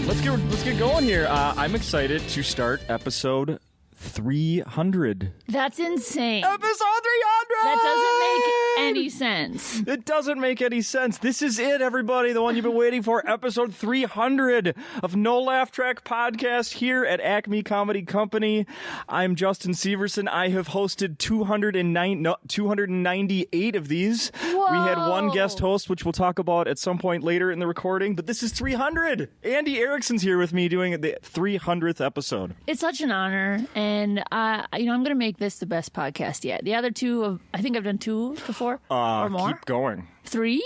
Let's get going here. I'm excited to start episode 300. That's insane. Episode 300! That doesn't make any sense. It doesn't make any sense. This is it, everybody. The one you've been waiting for. Episode 300 of No Laugh Track Podcast here at Acme Comedy Company. I'm Justin Severson. I have hosted 298 of these. Whoa. We had one guest host, which we'll talk about at some point later in the recording, but this is 300. Andy Erikson's here with me doing the 300th episode. It's such an honor, and I'm going to make this the best podcast yet. The other two, I think I've done two before or more. Keep going. 3?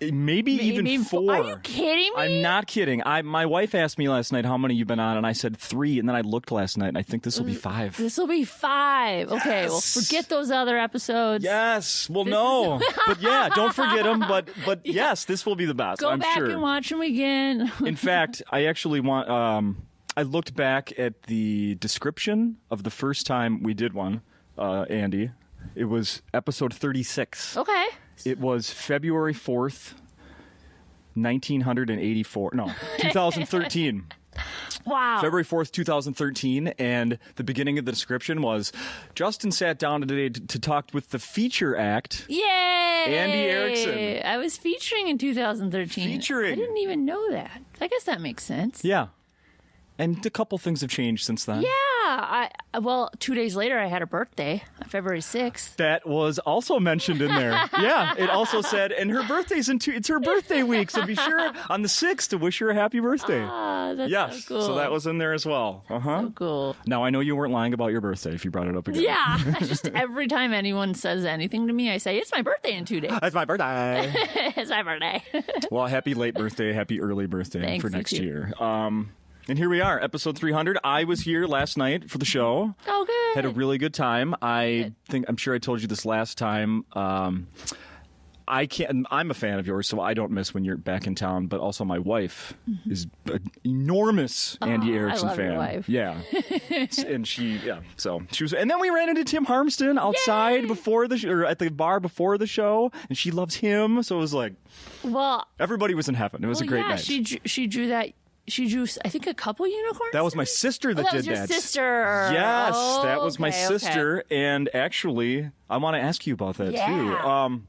Maybe even 4. Are you kidding me? I'm not kidding. My wife asked me last night how many you've been on, and I said 3, and then I looked last night, and I think this will be 5. This will be 5. Yes. Okay, well, forget those other episodes. Yes. Well, no. But yeah, don't forget them. But yes, this will be the best, Go I'm back sure. and watch them again. In fact, I actually want... I looked back at the description of the first time we did one, Andy. It was episode 36. Okay. It was February 4th, 1984. No, 2013. Wow. February 4th, 2013, and the beginning of the description was, Justin sat down today to talk with the feature act. Yay! Andy Erikson. I was featuring in 2013. Featuring. I didn't even know that. I guess that makes sense. Yeah. And a couple things have changed since then. Yeah. Well, 2 days later, I had a birthday, February 6th. That was also mentioned in there. Yeah. It also said, and her birthday's it's her birthday week, so be sure on the 6th to wish her a happy birthday. Ah, that's Yes. so cool. So that was in there as well. Uh-huh. So cool. Now, I know you weren't lying about your birthday if you brought it up again. Yeah. Just every time anyone says anything to me, I say, it's my birthday in 2 days. It's my birthday. It's my birthday. Well, happy late birthday, happy early birthday Thanks, for you next too. year. And here we are, episode 300. I was here last night for the show. Oh, good. Had a really good time. I'm sure I told you this last time. I'm a fan of yours, so I don't miss when you're back in town. But also, my wife is an enormous Andy Erikson I love fan. your wife. Yeah, and she was. And then we ran into Tim Harmston outside or at the bar before the show, and she loves him. So it was like, Well, everybody was in heaven. It was a great night. She drew that. She drew, I think, a couple unicorns. That was my sister that did was your that. sister. Yes, Oh, that was my okay, sister. And actually, I want to ask you about that too.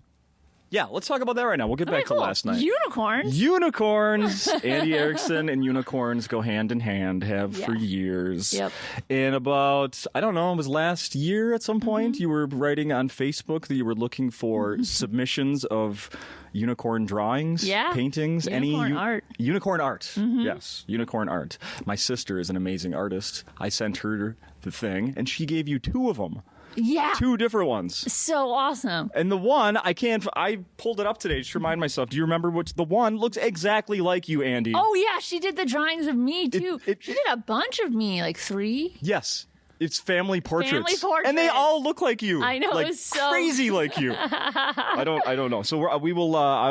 Yeah, let's talk about that right now. We'll get back to last night. Unicorns. Andy Erikson and unicorns go hand in hand, have for years. Yep. And about, I don't know, it was last year at some point, you were writing on Facebook that you were looking for submissions of unicorn drawings, paintings, Unicorn art. Unicorn art. Yes, unicorn art. My sister is an amazing artist. I sent her the thing, and she gave you 2 of them. Yeah. 2 different ones. So awesome. And the one, I pulled it up today just to remind myself. Do you remember which? The one looks exactly like you, Andy. Oh, yeah. She did the drawings of me, too. She did a bunch of me, like 3. Yes. It's family portraits. Family portraits. And they all look like you. I know, like it's so crazy like you. I don't know. So I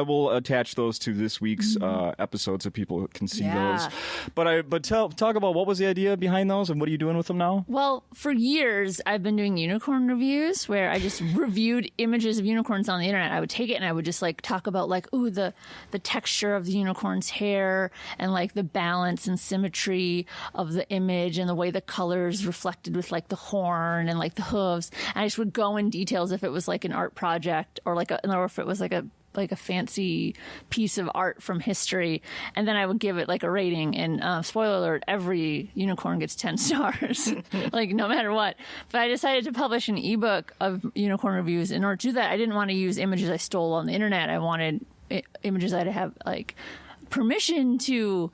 will attach those to this week's episode so people can see those. But talk about what was the idea behind those and what are you doing with them now? Well, for years I've been doing unicorn reviews where I just reviewed images of unicorns on the internet. I would take it and I would just like talk about like, ooh, the texture of the unicorn's hair and like the balance and symmetry of the image and the way the colors reflected with like the horn and like the hooves. And I just would go in details if it was like an art project or or if it was like a fancy piece of art from history, and then I would give it like a rating. And spoiler alert, every unicorn gets 10 stars, like no matter what. But I decided to publish an ebook of unicorn reviews. In order to do that, I didn't want to use images I stole on the internet. I wanted images I'd have like permission to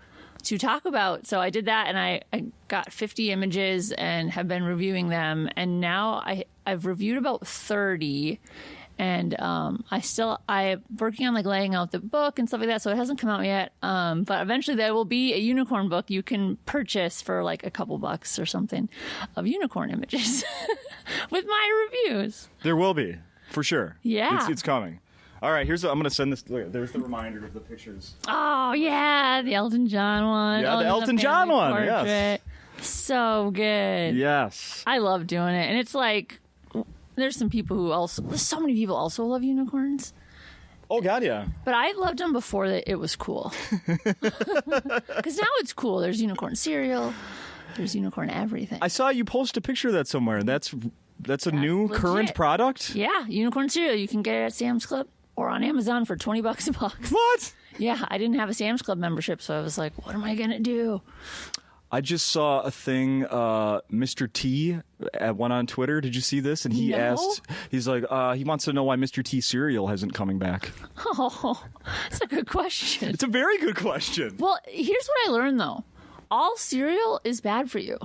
talk about. So I did that, and I got 50 images and have been reviewing them. And now I've reviewed about 30. And I'm working on like laying out the book and stuff like that, so it hasn't come out yet. But eventually there will be a unicorn book you can purchase for like a couple bucks or something of unicorn images with my reviews. There will be, for sure. Yeah. It's coming. All right, I'm going to send this. Look, there's the reminder of the pictures. Oh, yeah, the Elton John one. Yeah, the Elton John one, yes. So good. Yes. I love doing it. And it's like, there's some people who there's so many people also love unicorns. Oh, God, yeah. But I loved them before it was cool. Because now it's cool. There's unicorn cereal. There's unicorn everything. I saw you post a picture of that somewhere. That's a new legit. Current product? Yeah, unicorn cereal. You can get it at Sam's Club or on Amazon for $20 a box. What? Yeah, I didn't have a Sam's Club membership, so I was like, what am I going to do? I just saw a thing, Mr. T went on Twitter. Did you see this? And he asked, he's like, he wants to know why Mr. T cereal isn't coming back. Oh, that's a good question. It's a very good question. Well, here's what I learned, though. All cereal is bad for you.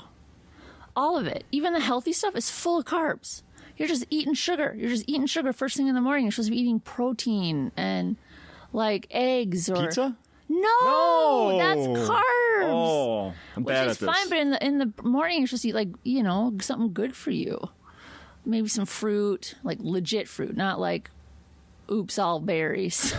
All of it. Even the healthy stuff is full of carbs. You're just eating sugar. You're just eating sugar first thing in the morning. You're supposed to be eating protein and, like, eggs or... Pizza? No, that's carbs. Oh, I'm bad at this. Which is fine, but in the morning, you're supposed to eat, like, you know, something good for you. Maybe some fruit, like legit fruit, not like, oops, all berries.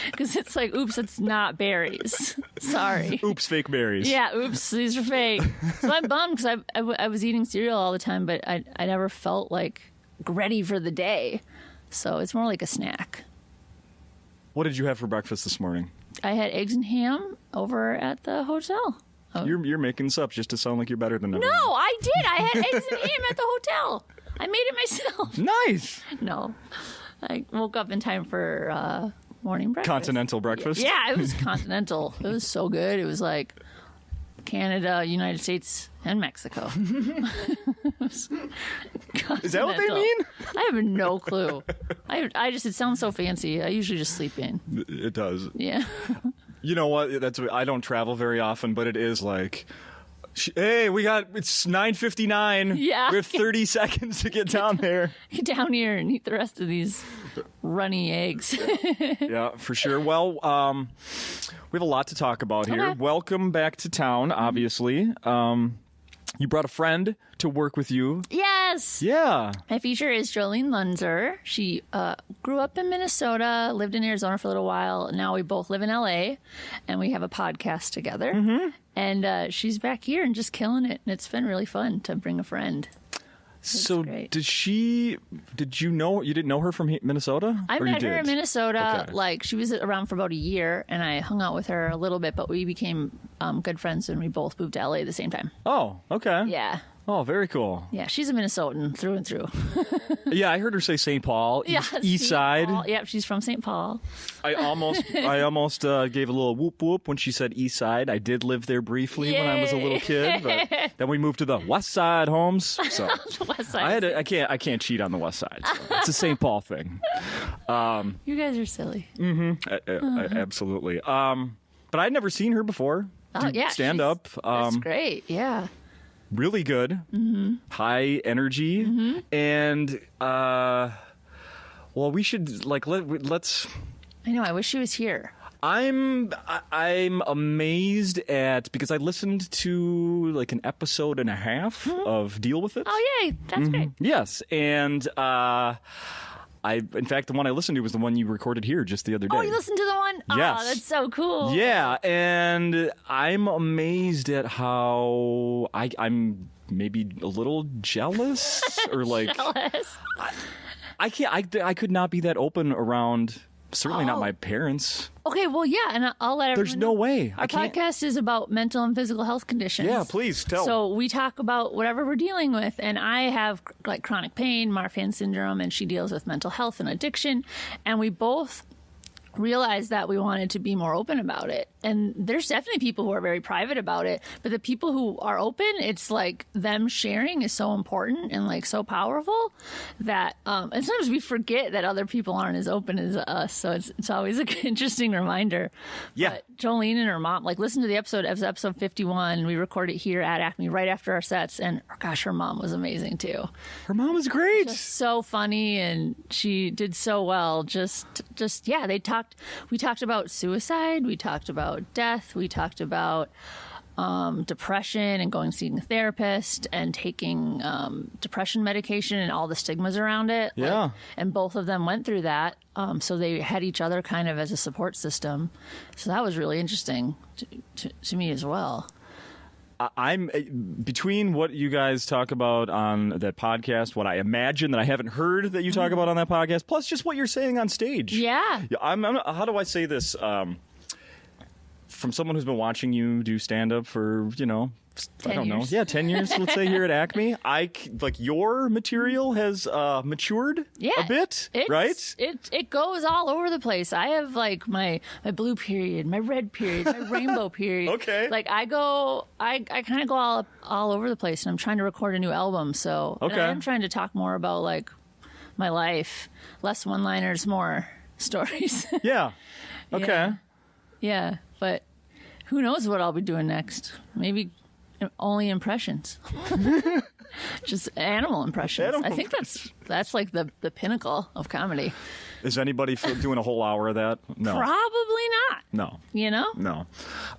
Because it's like, oops, it's not berries. Sorry. Oops, fake berries. Yeah, oops, these are fake. So I'm bummed because I was eating cereal all the time, but I never felt like ready for the day. So it's more like a snack. What did you have for breakfast this morning? I had eggs and ham over at the hotel. Oh. You're making this up just to sound like you're better than everyone. No, I did. I had eggs and ham at the hotel. I made it myself. Nice. No. I woke up in time for morning breakfast. Continental breakfast? Yeah, it was continental. It was so good. It was like Canada, United States, and Mexico. Is that what they mean? I have no clue. It sounds so fancy. I usually just sleep in. It does. Yeah. You know what? I don't travel very often, but it is like, hey, it's 9:59. Yeah. We have 30 seconds to get down there. Get down here and eat the rest of these runny eggs. Yeah, for sure. Well, we have a lot to talk about here. Okay. Welcome back to town, obviously. You brought a friend to work with you. Yes. Yeah. My feature is Jolene Lunzer. She grew up in Minnesota, lived in Arizona for a little while. Now we both live in LA, and we have a podcast together. Mm-hmm. And she's back here and just killing it. And it's been really fun to bring a friend. So did you didn't know her from Minnesota? I met her in Minnesota. Okay. Like, she was around for about a year, and I hung out with her a little bit, but we became good friends when we both moved to LA at the same time. Oh, okay. Yeah. Oh, very cool. Yeah, she's a Minnesotan through and through. Yeah, I heard her say St. Paul, yeah, East Side. Paul. Yep, she's from St. Paul. I almost gave a little whoop whoop when she said East Side. I did live there briefly when I was a little kid, but then we moved to the West Side homes. So the West Side. I can't cheat on the West Side. So it's a St. Paul thing. You guys are silly. Mm-hmm. Absolutely. But I'd never seen her before. Oh, yeah. Stand up. That's great. Yeah. Really good, high energy, and well, we should let's. I know. I wish she was here. I'm amazed at, because I listened to like an episode and a half of Deal With It. Oh yay, that's great. Yes, and in fact, the one I listened to was the one you recorded here just the other day. Oh, you listened to the one? Yes. Oh, that's so cool. Yeah, and I'm amazed at how I'm maybe a little jealous or like jealous. I could not be that open around. Certainly not my parents. Okay, well, yeah, and I'll let everyone There's no way. Our podcast is about mental and physical health conditions. Yeah, please tell. So we talk about whatever we're dealing with, and I have like chronic pain, Marfan syndrome, and she deals with mental health and addiction, and we both realized that we wanted to be more open about it. And there's definitely people who are very private about it, but the people who are open, it's like them sharing is so important and like so powerful that and sometimes we forget that other people aren't as open as us. So it's always an interesting reminder. Yeah. But Jolene and her mom, like, listen to the episode. It was episode 51. We recorded here at Acme right after our sets, and gosh, her mom was amazing too. Her mom was great. Just so funny, and she did so well. Just yeah, we talked about suicide, we talked about death, we talked about depression and going seeing a therapist and taking depression medication and all the stigmas around it. Yeah. And both of them went through that. So they had each other kind of as a support system. So that was really interesting to me as well. I'm between what you guys talk about on that podcast, what I imagine that I haven't heard that you talk about on that podcast, plus just what you're saying on stage. Yeah. How do I say this? From someone who's been watching you do stand-up for, 10 years. Yeah, 10 years, let's say, here at Acme. Your material has matured a bit, right? It goes all over the place. I have, my blue period, my red period, my rainbow period. Okay. I kind of go all over the place, and I'm trying to record a new album, so okay. I'm trying to talk more about, my life. Less one-liners, more stories. Yeah. Okay. Yeah, but who knows what I'll be doing next? Maybe only impressions. Just animal impressions. I think that's like the pinnacle of comedy. Is anybody doing a whole hour of that? No. Probably not. No. No.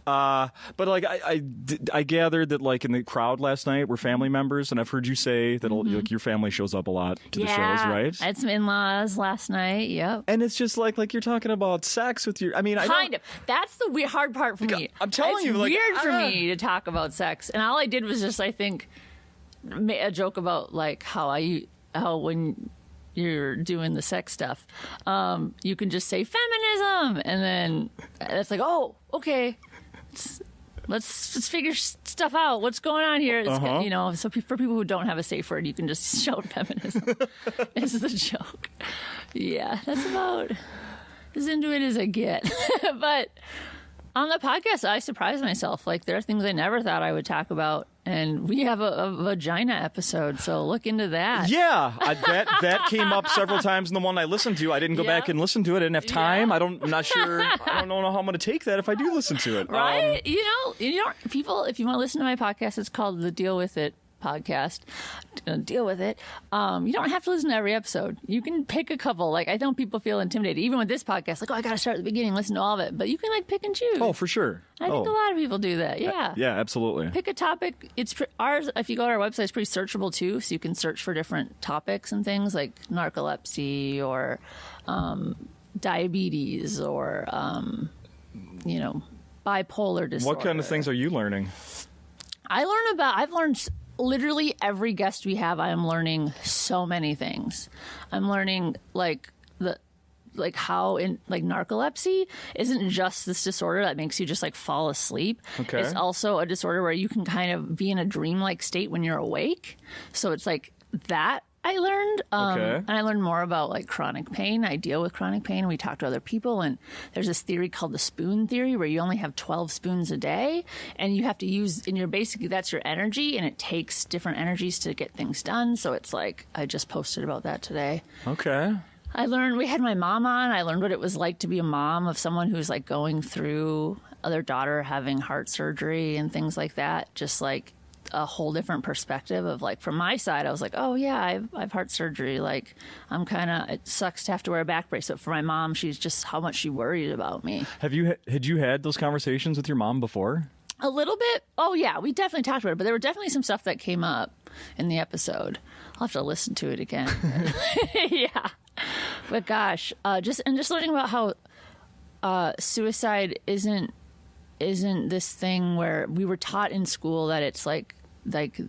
But I gathered that in the crowd last night were family members, and I've heard you say that your family shows up a lot to the shows, right? I had some in-laws last night. Yep. And it's just like you're talking about sex with your. I mean, kind of. That's the hard part for me. I'm telling you, it's weird for me to talk about sex, and all I did was just, I think, a joke about how when you're doing the sex stuff, you can just say feminism, and then it's like, oh, okay, let's figure stuff out. What's going on here? So for people who don't have a safe word, you can just shout feminism. This is the joke. Yeah, that's about as into it as I get. But on the podcast, I surprised myself. There are things I never thought I would talk about. And we have a vagina episode, so look into that. Yeah, that came up several times in the one I listened to. I didn't go back and listen to it. I didn't have time. Yeah. I'm not sure. I don't know how I'm going to take that if I do listen to it. Right? People, if you want to listen to my podcast, it's called the Deal With It podcast. Deal with it. You don't have to listen to every episode. You can pick a couple. I know people feel intimidated, even with this podcast. I got to start at the beginning, listen to all of it. But you can pick and choose. Oh, for sure. I think a lot of people do that. Yeah. Yeah, absolutely. Pick a topic. Ours. If you go to our website, it's pretty searchable too. So you can search for different topics and things like narcolepsy or diabetes or bipolar disorder. What kind of things are you learning? I've learned literally every guest we have. I am learning so many things. I'm learning how narcolepsy isn't just this disorder that makes you just fall asleep. Okay. It's also a disorder where you can kind of be in a dreamlike state when you're awake. So it's that I learned. And I learned more about chronic pain. I deal with chronic pain. We talk to other people, and there's this theory called the spoon theory where you only have 12 spoons a day, and you have to use, and basically that's your energy, and it takes different energies to get things done. So it's I just posted about that today. Okay. We had my mom on. I learned what it was like to be a mom of someone who's going through their daughter having heart surgery and things like that. Just a whole different perspective of from my side, I was oh yeah, I've heart surgery. I'm kind of, it sucks to have to wear a back brace. But for my mom, she's just how much she worried about me. Had you had those conversations with your mom before? A little bit. Oh yeah, we definitely talked about it, but there were definitely some stuff that came up in the episode. I'll have to listen to it again. Yeah. But gosh, just learning about how suicide isn't this thing where we were taught in school that it's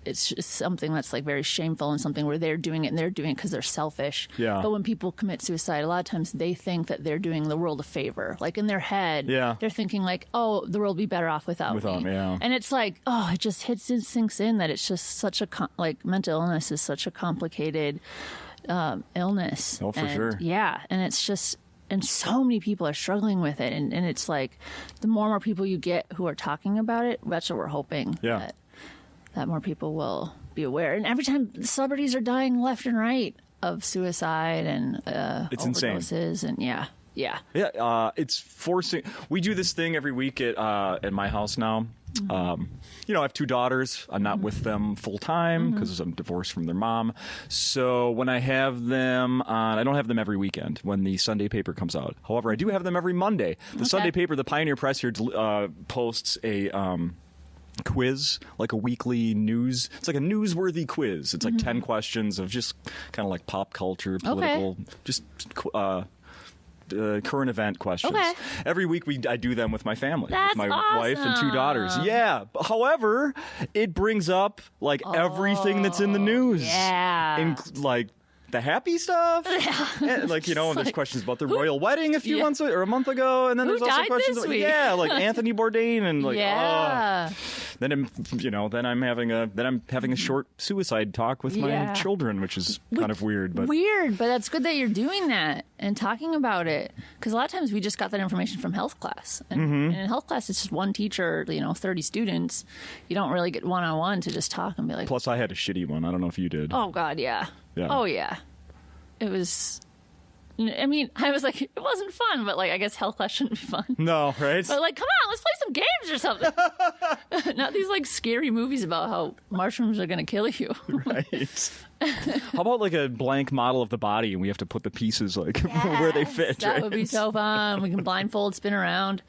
it's just something that's very shameful and something where they're doing it and they're doing it because they're selfish. Yeah. But when people commit suicide, a lot of times they think that they're doing the world a favor. In their head, they're thinking oh, the world would be better off without me. Yeah. And it's oh, it just hits and sinks in that it's just such a mental illness is such a complicated illness. Oh, for sure. Yeah, and it's just. And so many people are struggling with it. And it's the more and more people you get who are talking about it, that's what we're hoping. Yeah. That more people will be aware. And every time celebrities are dying left and right of suicide and it's overdoses. insane. And yeah. Yeah, it's forcing. We do this thing every week at my house now. I have two daughters. I'm not with them full time because I'm divorced from their mom. So when I have them on, I don't have them every weekend when the Sunday paper comes out. However, I do have them every Monday. The Sunday paper, the Pioneer Press here, posts a quiz, a weekly news. It's a newsworthy quiz. It's 10 questions of just kind of pop culture, political, just current event questions. Okay. Every week I do them with my family, That's with my wife and 2 awesome. daughters. Yeah. However, it brings up like everything that's in the news. Yeah. Like the happy stuff. And, like, and there's questions about the royal wedding a month ago, and then Who there's also died questions this about, week? like Anthony Bourdain and like Yeah. then I'm having a short suicide talk with my children, which is kind of weird, but that's good that you're doing that and talking about it, because a lot of times we just got that information from health class, and in health class it's just one teacher, 30 students. You don't really get one-on-one to just talk and be like. Plus I had a shitty one. I don't know if you did. Oh God, yeah. Oh yeah. It was. I mean, I was like, it wasn't fun, but like, I guess health class shouldn't be fun. No, right? But like, come on, let's play some games or something. Not these like scary movies about how mushrooms are going to kill you. Right. How about like a blank model of the body and we have to put the pieces like where they fit? That would be so fun. We can blindfold, spin around.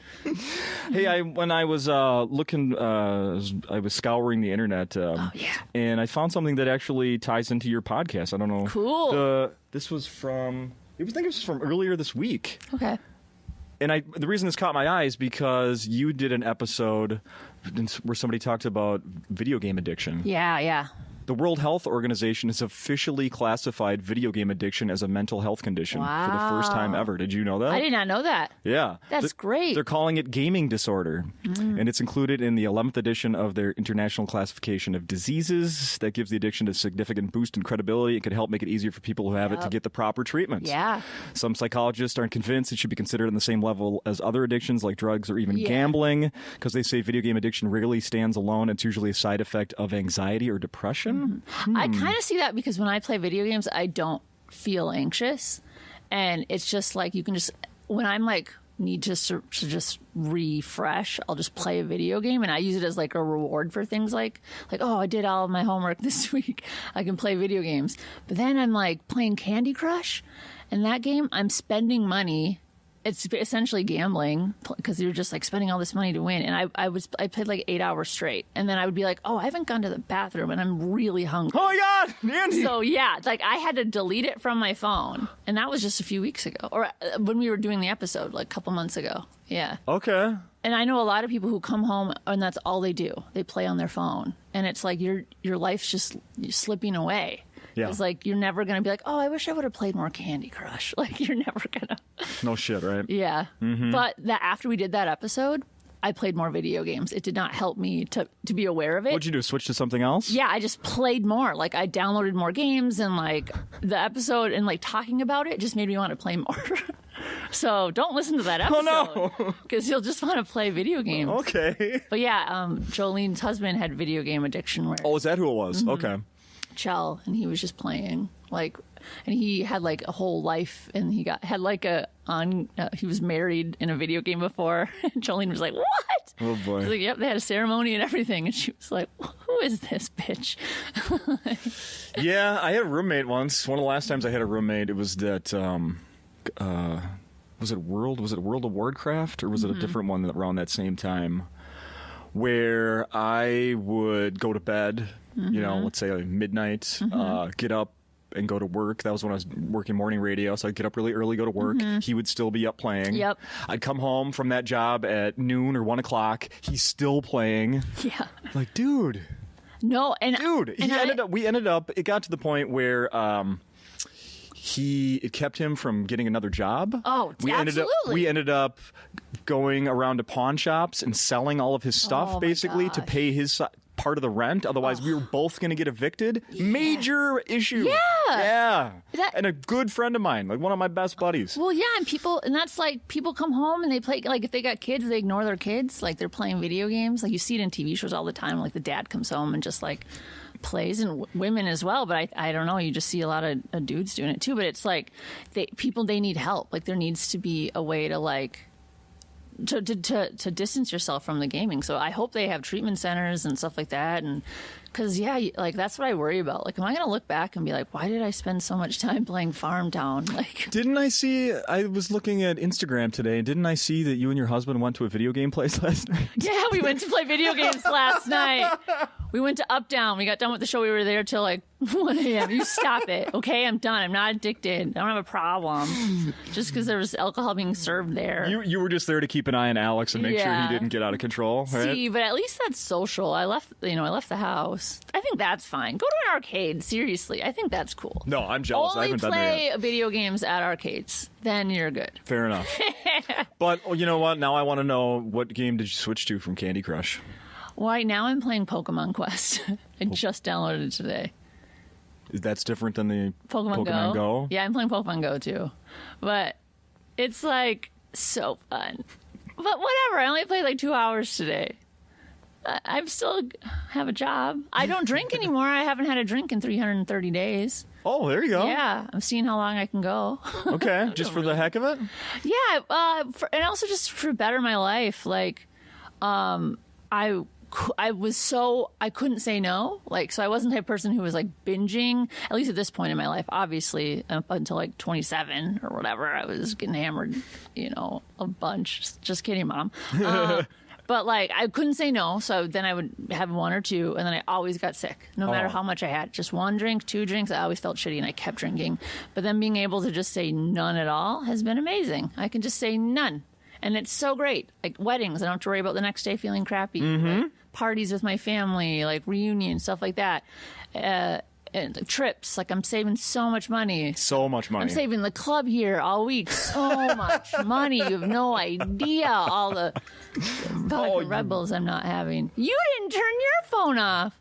Hey, when I was looking, I was scouring the internet, and I found something that actually ties into your podcast. I don't know. Cool. This was from. I think it was from earlier this week. Okay. And the reason this caught my eye is because you did an episode where somebody talked about video game addiction. Yeah. The World Health Organization has officially classified video game addiction as a mental health condition for the first time ever. Did you know that? I did not know that. Yeah. That's great. They're calling it gaming disorder. And it's included in the 11th edition of their International Classification of Diseases. That gives the addiction a significant boost in credibility. It could help make it easier for people who have it to get the proper treatment. Yeah. Some psychologists aren't convinced it should be considered on the same level as other addictions like drugs or even gambling, because they say video game addiction rarely stands alone. It's usually a side effect of anxiety or depression. I kind of see that because when I play video games, I don't feel anxious. And it's just like you can just, when I'm like, need to just refresh, I'll just play a video game, and I use it as like a reward for things like oh, I did all of my homework this week, I can play video games. But then I'm like playing Candy Crush, and that game I'm spending money. It's essentially gambling because you're just like spending all this money to win. And I played like 8 hours straight, and then I would be like, oh, I haven't gone to the bathroom and I'm really hungry. Oh my God, Andy! So yeah, like I had to delete it from my phone, and that was just a few weeks ago, or when we were doing the episode, like a couple months ago. Yeah. Okay. And I know a lot of people who come home and that's all they do. They play on their phone, and it's like your life's just slipping away. Yeah. It's like you're never going to be like, oh, I wish I would have played more Candy Crush. Like you're never going to. No shit, right? Yeah. But after we did that episode, I played more video games. It did not help me to be aware of it. What'd you do? Switch to something else? Yeah, I just played more. Like I downloaded more games, and like the episode and like talking about it just made me want to play more. So don't listen to that episode. Oh no, because you'll just want to play video games. Okay. But yeah, Jolene's husband had video game addiction. Where is that who it was? Okay. Chell, and he was just playing and he had like a whole life, and he had like he was married in a video game before. And Jolene was like, what? Oh boy. She's like, yep, they had a ceremony and everything, and she was like, who is this bitch? Yeah, I had a roommate once. One of the last times I had a roommate, it was that was it World of Warcraft, or was it a different one around that same time, where I would go to bed, let's say like midnight, get up and go to work. That was when I was working morning radio, so I'd get up really early, go to work. He would still be up playing. Yep. I'd come home from that job at noon or 1 o'clock. He's still playing. Yeah. Like, dude. No, and dude, we ended up. It got to the point where it kept him from getting another job. Oh, absolutely. We ended up going around to pawn shops and selling all of his stuff, basically, to pay his part of the rent. Otherwise, we were both going to get evicted. Yeah. Major issue. Yeah. And a good friend of mine, like one of my best buddies. Well, yeah, and that's like people come home and they play, like if they got kids, they ignore their kids. Like they're playing video games. Like you see it in TV shows all the time. Like the dad comes home and just like plays, and women as well, but I don't know, you just see a lot of dudes doing it too. But it's like they need help. Like there needs to be a way to like to distance yourself from the gaming. So I hope they have treatment centers and stuff like that, and Because, like, that's what I worry about. Like, am I going to look back and be like, why did I spend so much time playing Farm Town? Like, I was looking at Instagram today, and didn't I see that you and your husband went to a video game place last night? Yeah, we went to play video games last night. We went to Up Down. We got done with the show. We were there till like 1 a.m. You stop it, okay? I'm done. I'm not addicted. I don't have a problem. Just because there was alcohol being served there. You were just there to keep an eye on Alex and make sure he didn't get out of control, right? See, but at least that's social. I left the house. I think that's fine. Go to an arcade. Seriously, I think that's cool. No, I'm jealous. I haven't done that yet. Only play video games at arcades. Then you're good. Fair enough. But you know what? Now I want to know, what game did you switch to from Candy Crush? Right now I'm playing Pokemon Quest. I just downloaded it today. That's different than the Pokemon Go? Yeah, I'm playing Pokemon Go too. But it's like so fun. But whatever, I only played like 2 hours today. I still have a job. I don't drink anymore. I haven't had a drink in 330 days. Oh, there you go. Yeah, I'm seeing how long I can go. Okay, just for the heck of it? Yeah, and also just for better my life. Like, I couldn't say no. Like, so I wasn't the type of person who was like binging, at least at this point in my life. Obviously, up until like 27 or whatever, I was getting hammered, a bunch. Just kidding, Mom. But like, I couldn't say no. So then I would have one or two, and then I always got sick, no matter how much I had. Just 1 drink, 2 drinks, I always felt shitty, and I kept drinking. But then being able to just say none at all has been amazing. I can just say none. And it's so great. Like weddings, I don't have to worry about the next day feeling crappy. Mm-hmm. Like, parties with my family, like reunions, stuff like that. And trips, like I'm saving so much money. So much money. I'm saving the club here all week. So much money. You have no idea all the Red Bulls I'm not having. You didn't turn your phone off.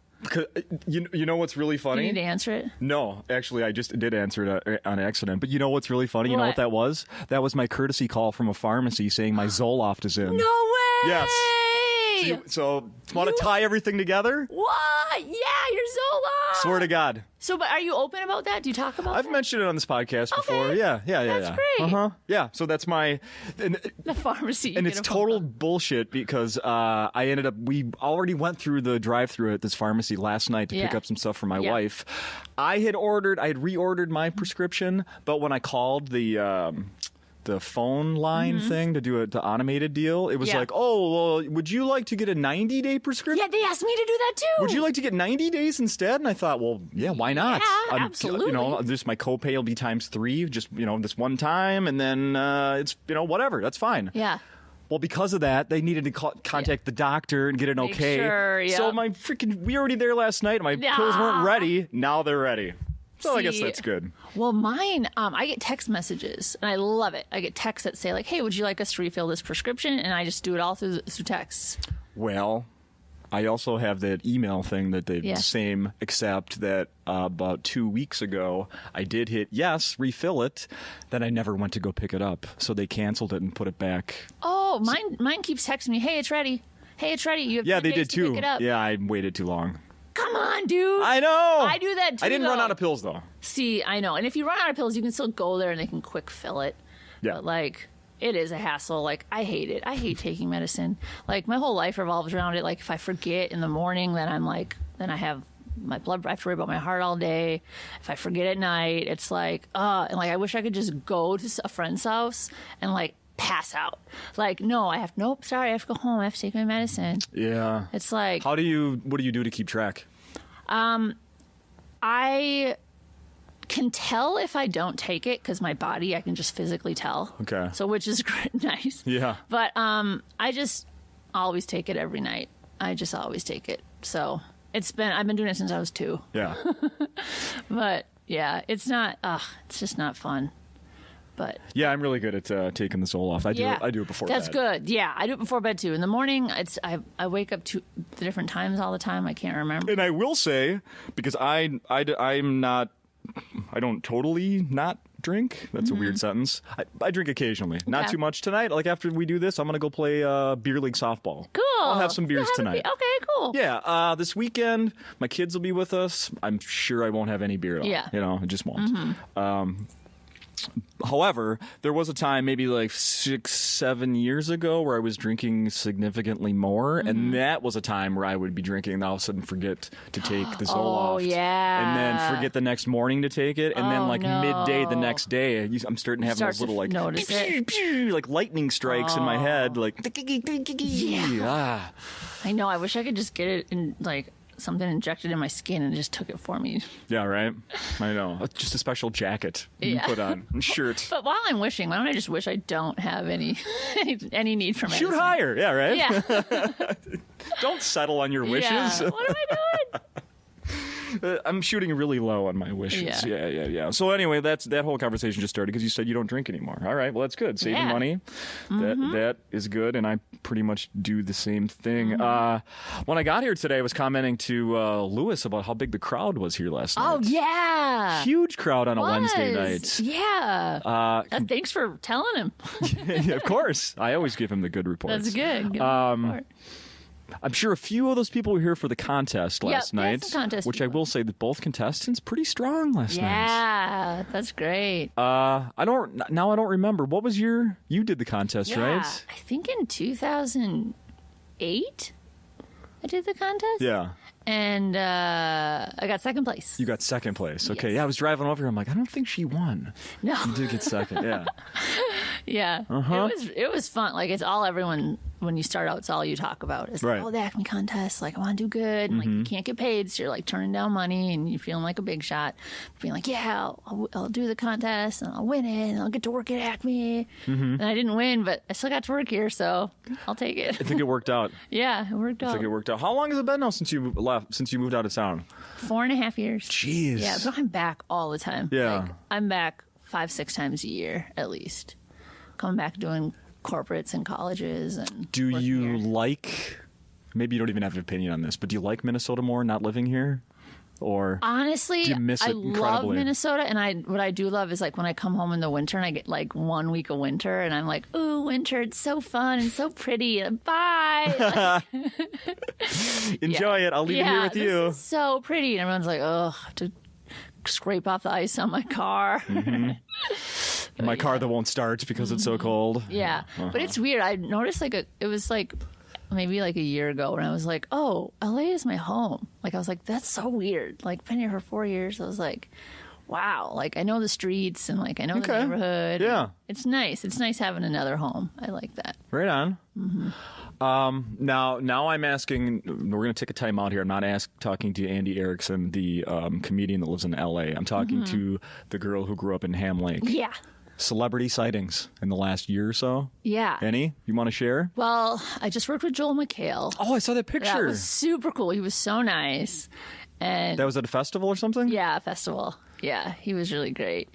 You know what's really funny? Do you need to answer it? No, actually, I just did answer it on accident. But you know what's really funny? You know what that was? That was my courtesy call from a pharmacy saying my Zoloft is in. No way! Yes. So want to tie everything together? What? Yeah, you're Zoloft. Swear to God. So, but are you open about that? Do you talk about I've mentioned it on this podcast before. Yeah. That's great. Yeah, so that's my... the pharmacy. And it's total bullshit because we already went through the drive-thru at this pharmacy last night to pick up some stuff for my wife. I had reordered my prescription, but when I called the phone line thing to do the automated deal, it was like, oh, well, would you like to get a 90-day prescription? Yeah, they asked me to do that too. Would you like to get 90 days instead? And I thought, well, yeah, why not? Yeah, absolutely. Just my copay will be ×3, just, this one time, and then it's, whatever, that's fine. Yeah. Well, because of that, they needed to contact the doctor and get an okay. Sure, So we were already there last night, and my pills weren't ready. Now they're ready. So I guess that's good. Well, mine, I get text messages, and I love it. I get texts that say, like, hey, would you like us to refill this prescription? And I just do it all through texts. Well, I also have that email thing that the same, except that about 2 weeks ago, I did hit yes, refill it. Then I never went to go pick it up. So they canceled it and put it back. Oh, mine keeps texting me, hey, it's ready. Hey, it's ready. You have 10 they days did to too. Pick it up. Yeah, I waited too long. Come on, dude. I know. I do that too. I didn't run out of pills, though. See, I know. And if you run out of pills, you can still go there and they can quick fill it. Yeah. But, like, it is a hassle. Like, I hate it. I hate taking medicine. Like, my whole life revolves around it. Like, if I forget in the morning, then I have my blood. I have to worry about my heart all day. If I forget at night, it's like, and like, I wish I could just go to a friend's house and, like, pass out. Like, no, I have to go home. I have to take my medicine. Yeah. It's like, what do you do to keep track? I can tell if I don't take it because my body, I can just physically tell. Okay. So, which is nice. Yeah. But I just always take it every night. I just always take it. So I've been doing it since I was 2. Yeah. But yeah, it's just not fun. But yeah, I'm really good at taking the Zoloft. I do it before bed. That's good. Yeah, I do it before bed too. In the morning, I wake up to the different times all the time. I can't remember. And I will say, because I'm not, I don't totally not drink. That's a weird sentence. I drink occasionally. Okay. Not too much tonight. Like after we do this, I'm gonna go play beer league softball. Cool. I'll have some beers tonight. Okay, cool. Yeah. This weekend, my kids will be with us. I'm sure I won't have any beer at all. Yeah. I just won't. However, there was a time maybe like 6-7 years ago where I was drinking significantly more, and that was a time where I would be drinking and all of a sudden forget to take the Zoloft. Oh, yeah. And then forget the next morning to take it, and then like midday the next day, I'm starting to have those little like like lightning strikes in my head, like I know. I wish I could just get it in like something injected in my skin and just took it for me. Yeah, right? I know. Just a special jacket you put on and shirt. But while I'm wishing, why don't I just wish I don't have any need for medicine? Shoot higher. Yeah, right? Yeah. Don't settle on your wishes. Yeah. What am I doing? I'm shooting really low on my wishes. Yeah. So anyway, that whole conversation just started because you said you don't drink anymore. All right, well, that's good. Saving money. That is good, and I pretty much do the same thing. When I got here today, I was commenting to Lewis about how big the crowd was here last night. Oh, yeah. Huge crowd on a Wednesday night. Yeah. Thanks for telling him. Yeah, of course. I always give him the good reports. That's good. Good report. I'm sure a few of those people were here for the contest last night, which people. I will say that both contestants pretty strong last night. Yeah, that's great. I don't remember. What was you did the contest, right? I think in 2008 I did the contest. Yeah. And I got second place. You got second place. Okay. Yes. Yeah, I was driving over here. I'm like, I don't think she won. No. You did get second. Yeah. Yeah. It was fun. Like, it's all everyone, when you start out, it's all you talk about. It's like, the Acme contest. Like, I want to do good. And, like, you can't get paid. So you're, like, turning down money and you're feeling like a big shot. Being like, yeah, I'll do the contest and I'll win it and I'll get to work at Acme. And I didn't win, but I still got to work here. So I'll take it. I think it worked out. Yeah, it worked out. I think it worked out. How long has it been now since you moved out of town? 4.5 years. Jeez. Yeah, but I'm back all the time. Yeah. Like, I'm back 5-6 times a year at least. Coming back doing corporates and colleges. And do you like, maybe you don't even have an opinion on this, but do you like Minnesota more not living here? Or honestly, do you miss it incredibly? love Minnesota, and what I do love is like when I come home in the winter and I get like 1 week of winter and I'm like, ooh, winter, it's so fun and so pretty. Bye. Enjoy it. I'll leave it here with you. This is so pretty. And everyone's like, oh, I have to scrape off the ice on my car. My car that won't start because it's so cold. Yeah. But it's weird. I noticed it was like maybe like a year ago when I was like, oh, LA is my home. Like, I was like, that's so weird. Like, been here for 4 years. I was like, wow. Like, I know the streets and like I know the neighborhood. Yeah. It's nice. It's nice having another home. I like that. Right on. Now I'm asking, we're going to take a time out here. I'm not talking to Andy Erikson, the comedian that lives in LA. I'm talking to the girl who grew up in Ham Lake. Yeah. Celebrity sightings in the last year or so? Yeah. Any? You want to share? Well, I just worked with Joel McHale. Oh, I saw that picture. That was super cool. He was so nice. And that was at a festival or something? Yeah, a festival. Yeah, he was really great.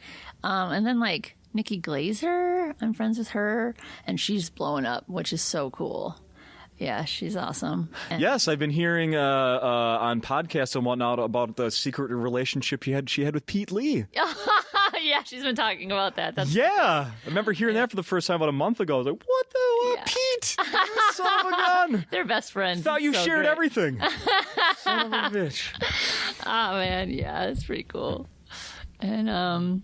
And then like Nikki Glazer, I'm friends with her, and she's blowing up, which is so cool. Yeah, she's awesome. And yes, I've been hearing on podcasts and whatnot about the secret relationship she had with Pete Lee. Yeah, she's been talking about that. I remember hearing that for the first time about a month ago. I was like, what the Pete? You son of a gun. They're best friends. Thought you shared everything. Son of a bitch. Oh, man. Yeah, it's pretty cool. And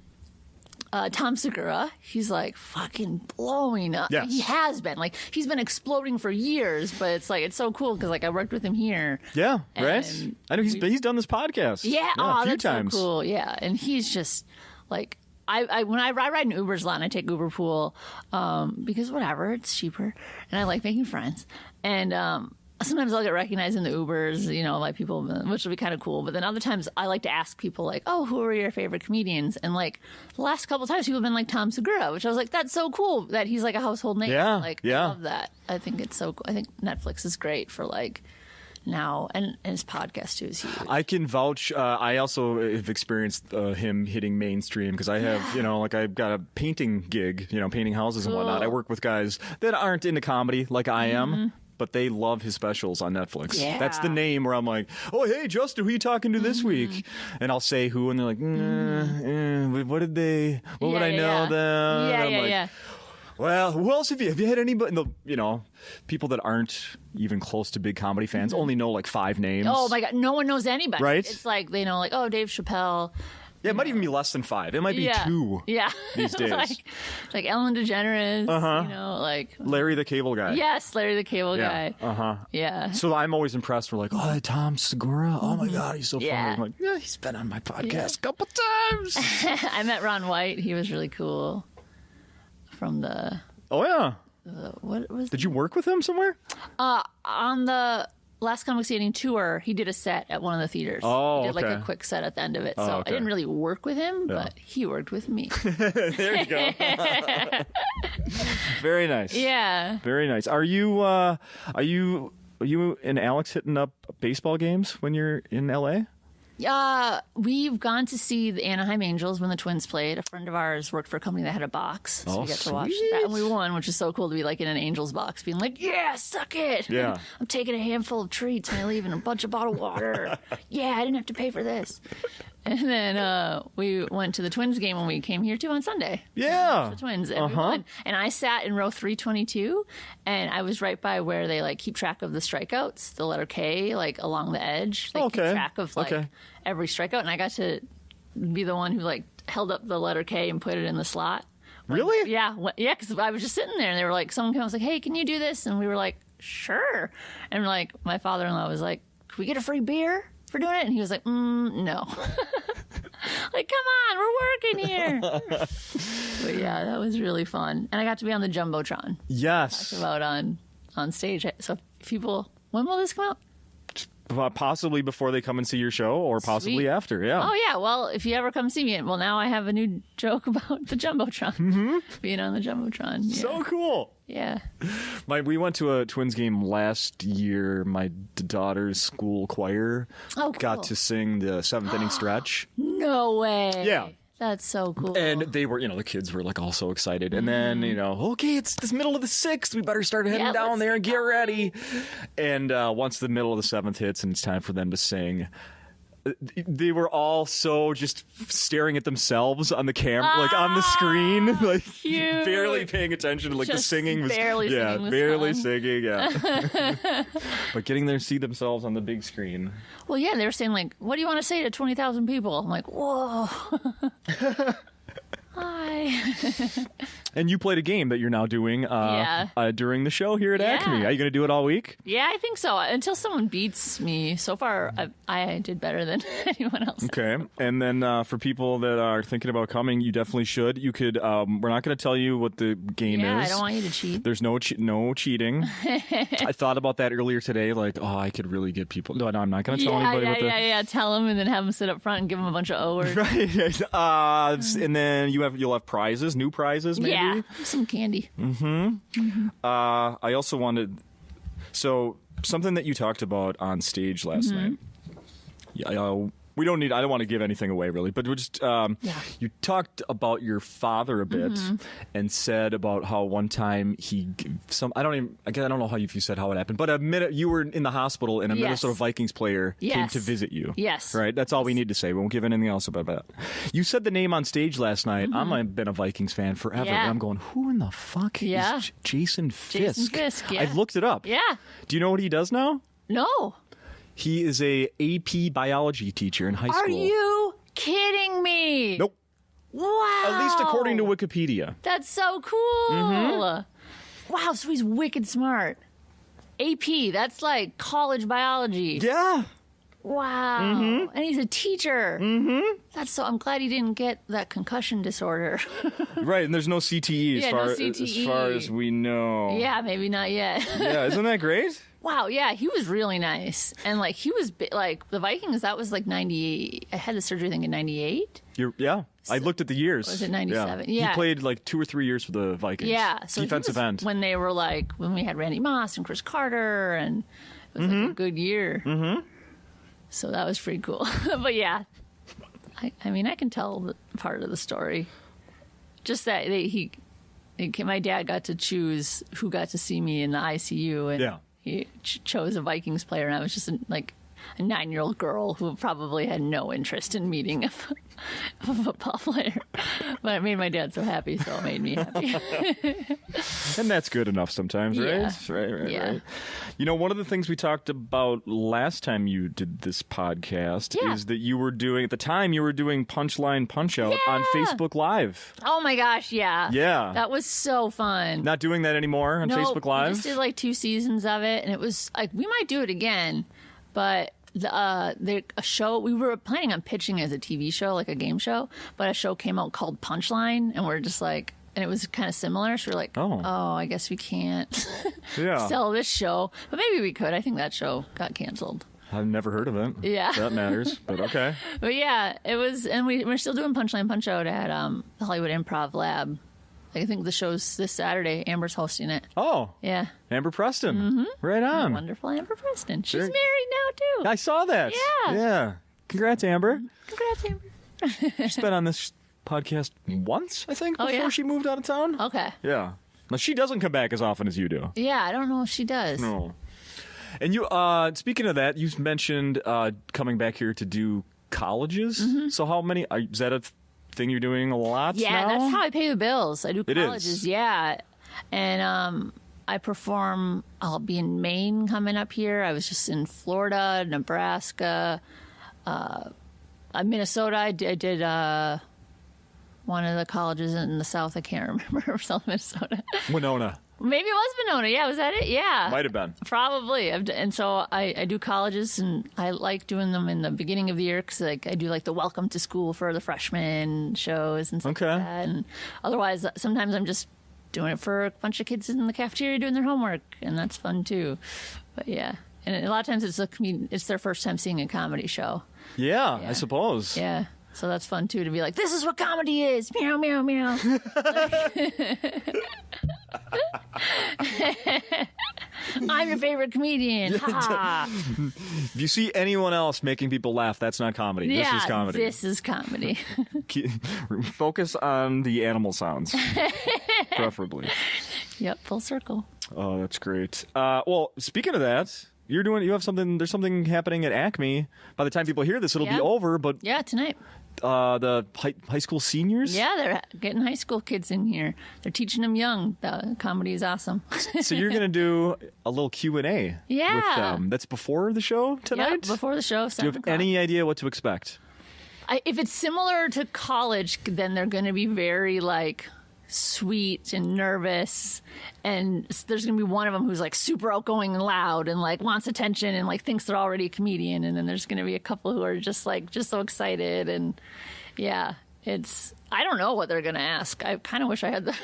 Tom Segura, he's like fucking blowing up. Yes. He has been. Like, he's been exploding for years, but it's like, it's so cool because like I worked with him here. Yeah, right? I know he's done this podcast. Yeah, a few that's times. So cool. Yeah, and he's just like, when I ride in Ubers a lot and I take Uber Pool because whatever, it's cheaper and I like making friends. And sometimes I'll get recognized in the Ubers, you know, like people, which will be kind of cool. But then other times I like to ask people like, oh, who are your favorite comedians? And like the last couple of times people have been like Tom Segura, which I was like, that's so cool that he's like a household name. Yeah, like, I love that. I think it's so cool. I think Netflix is great for like now, and his podcast too is huge. I can vouch. I also have experienced him hitting mainstream because I have, you know, like I've got a painting gig, you know, painting houses and whatnot. I work with guys that aren't into comedy like I am. But they love his specials on Netflix. Yeah. That's the name where I'm like, oh, hey, Justin, who are you talking to this week? And I'll say who, and they're like, what did they, what would I know them? Yeah, I'm like, well, who else have you had anybody, you know, people that aren't even close to big comedy fans only know like 5 names. Oh, my God. No one knows anybody. Right? It's like they know like, oh, Dave Chappelle, Yeah, it might even be less than 5. It might be 2 these days. like Ellen DeGeneres, like... Larry the Cable Guy. Yes, Larry the Cable Guy. Yeah. So I'm always impressed. We're like, oh, Tom Segura. Oh, my God, he's so funny. I'm like, yeah, he's been on my podcast a couple times. I met Ron White. He was really cool. From the... Oh, yeah. What was... Did you work with him somewhere? On the... Last Comic Standing tour, he did a set at one of the theaters. Oh, he did like a quick set at the end of it. So I didn't really work with him, but he worked with me. There you go. Very nice. Yeah. Very nice. Are you and Alex hitting up baseball games when you're in LA? We've gone to see the Anaheim Angels when the Twins played. A friend of ours worked for a company that had a box, so we got to watch that, and we won, which is so cool to be like in an Angels box, being like, "Yeah, suck it! Yeah, I'm taking a handful of treats and I leave and a bunch of bottled water. Yeah, I didn't have to pay for this." And then we went to the Twins game when we came here too on Sunday. Yeah, the Twins, and we won. And I sat in row 322, and I was right by where they like keep track of the strikeouts, the letter K, like along the edge. They keep track of like every strikeout, and I got to be the one who like held up the letter K and put it in the slot. Really? Yeah, because I was just sitting there, and they were like, someone came, I was like, "Hey, can you do this?" And we were like, "Sure." And like my father-in-law was like, "Can we get a free beer for doing it?" And he was like, no. Like, come on, we're working here. But yeah, that was really fun. And I got to be on the Jumbotron. Yes. Talked about on stage. So if people, when will this come out? Possibly before they come and see your show, or possibly after, yeah. Oh, yeah. Well, if you ever come see me, well, now I have a new joke about the Jumbotron. Being on the Jumbotron. Yeah. So cool. Yeah. We went to a Twins game last year. My daughter's school choir got to sing the 7th inning stretch. No way. Yeah. That's so cool. And they were, the kids were like all so excited. And then, okay, it's this middle of the 6th. We better start heading down there and get ready. And once the middle of the 7th hits and it's time for them to sing, they were all so just staring at themselves on the camera, like on the screen, like cute. Barely paying attention to like just the singing was barely singing, yeah. But getting there to see themselves on the big screen. Well, yeah, they were saying like, "What do you want to say to 20,000 people?" I'm like, "Whoa." Hi. And you played a game that you're now doing during the show here at Acme. Are you going to do it all week? Yeah, I think so. Until someone beats me. So far, I did better than anyone else. Okay. And then for people that are thinking about coming, you definitely should. You could. We're not going to tell you what the game is. Yeah, I don't want you to cheat. There's no cheating. I thought about that earlier today. Like, I could really get people. No, I'm not going to tell anybody. Yeah. Tell them and then have them sit up front and give them a bunch of O words. Right. And then you'll have prizes, new prizes, maybe. Yeah, some candy. I also wanted, something that you talked about on stage last night. Yeah, I don't want to give anything away really, but we're just, you talked about your father a bit and said about how one time I don't know if you said how it happened, but you were in the hospital and a Minnesota Vikings player came to visit you. Yes. Right? That's all we need to say. We won't give anything else about that. You said the name on stage last night. I've been a Vikings fan forever. Yeah. And I'm going, who in the fuck is Jason Fisk? Jason Fisk, yeah. I've looked it up. Yeah. Do you know what he does now? No. He is a AP biology teacher in high school. Are you kidding me? Nope. Wow. At least according to Wikipedia. That's so cool. Wow, so he's wicked smart. AP, that's like college biology. Yeah. Wow. And he's a teacher. I'm glad he didn't get that concussion disorder. Right, and there's no CTE, as far as we know. Yeah, maybe not yet. Yeah, isn't that great? Wow, yeah, he was really nice. And like he was like the Vikings, that was like 98. I had the surgery thing in 98. I looked at the years. Was it 97? Yeah. He played like 2 or 3 years for the Vikings. Yeah. So defensive end. When they were like, when we had Randy Moss and Chris Carter, and it was like a good year. So that was pretty cool. But yeah, I mean, I can tell part of the story. Just that my dad got to choose who got to see me in the ICU, and he chose a Vikings player, and I was just a 9-year-old girl who probably had no interest in meeting a football player. But it made my dad so happy, so it made me happy. And that's good enough sometimes, right? Yeah. Right. You know, one of the things we talked about last time you did this podcast is that you were doing Punchline Punch-Out on Facebook Live. Oh my gosh, yeah. Yeah. That was so fun. Not doing that anymore on Facebook Live? We just did like 2 seasons of it, and it was like, we might do it again, but a show, we were planning on pitching as a TV show, like a game show, but a show came out called Punchline, and we're just like, and it was kind of similar, so we're like, oh I guess we can't sell this show, but maybe we could. I think that show got canceled. I've never heard of it. Yeah. That matters, but okay. But yeah, it was, and we're still doing Punchline Punch-Out at the Hollywood Improv Lab. I think the show's this Saturday. Amber's hosting it. Oh. Yeah. Amber Preston. Right on. Wonderful Amber Preston. She's married now, too. I saw that. Yeah. Yeah. Congrats, Amber. Congrats, Amber. She's been on this podcast once, I think, before she moved out of town. Okay. Yeah. Now, she doesn't come back as often as you do. Yeah, I don't know if she does. No. And you, speaking of that, you mentioned coming back here to do colleges. So how many, is that a thing you're doing a lot now? Yeah, that's how I pay the bills. I do colleges, it is. Yeah. And I perform, I'll be in Maine coming up here. I was just in Florida, Nebraska, Minnesota. I did one of the colleges in the South. I can't remember. South Minnesota. Winona. Maybe it was Winona. Yeah, was that it? Yeah. Might have been. Probably. And so I do colleges, and I like doing them in the beginning of the year because I do like the welcome to school for the freshmen shows and stuff like that. And otherwise, sometimes I'm just doing it for a bunch of kids in the cafeteria doing their homework, and that's fun too. But yeah. And a lot of times it's their first time seeing a comedy show. Yeah, I suppose. Yeah. So that's fun too, to be like, this is what comedy is. Meow, meow, meow. I'm your favorite comedian. Ha. If you see anyone else making people laugh, that's not comedy. Yeah, this is comedy. This is comedy. Focus on the animal sounds, preferably. Yep, full circle. Oh, that's great. Well, speaking of that, there's something happening at Acme. By the time people hear this, it'll be over, but yeah, tonight. The high school seniors? Yeah, they're getting high school kids in here. They're teaching them young. The comedy is awesome. So you're going to do a little Q&A with them. That's before the show tonight? Yeah, before the show. Do you have any idea what to expect? If it's similar to college, then they're going to be very, like, sweet and nervous, and there's gonna be one of them who's like super outgoing and loud and like wants attention and like thinks they're already a comedian, and then there's gonna be a couple who are just so excited. And yeah, I don't know what they're gonna ask. I kind of wish I had the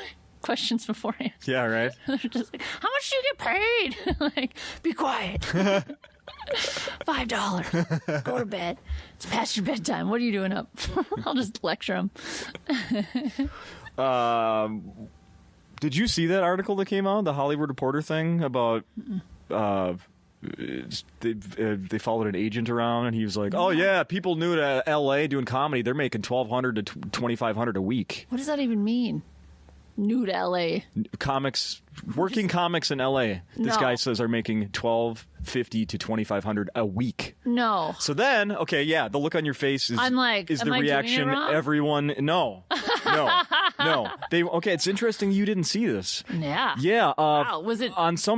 questions beforehand. Yeah, right. They're just like, how much do you get paid? Like, be quiet. $5. Go to bed. It's past your bedtime. What are you doing up? I'll just lecture them. Did you see that article that came out, the Hollywood Reporter thing about they followed an agent around, and he was like, "Oh yeah, people new to L.A. doing comedy, they're making $1,200 to $2,500 a week." What does that even mean? New to L.A. Working comics in L.A. This guy says are making $1,250 to $2,500 a week. No. So then, okay, yeah, the look on your face is I'm like, is am the I reaction doing it wrong? Everyone no. It's interesting you didn't see this. Yeah. Yeah. Wow. Was it on a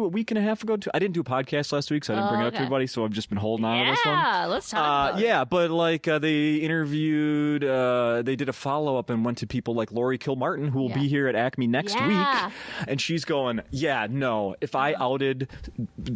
week and a half ago? I didn't do a podcast last week, so I didn't bring it up to everybody. So I've just been holding on to this one. Yeah, let's talk about it. Yeah, but like they interviewed, they did a follow up and went to people like Lori Kilmartin, who will be here at Acme next week, and she's going, "Yeah, no, if I outed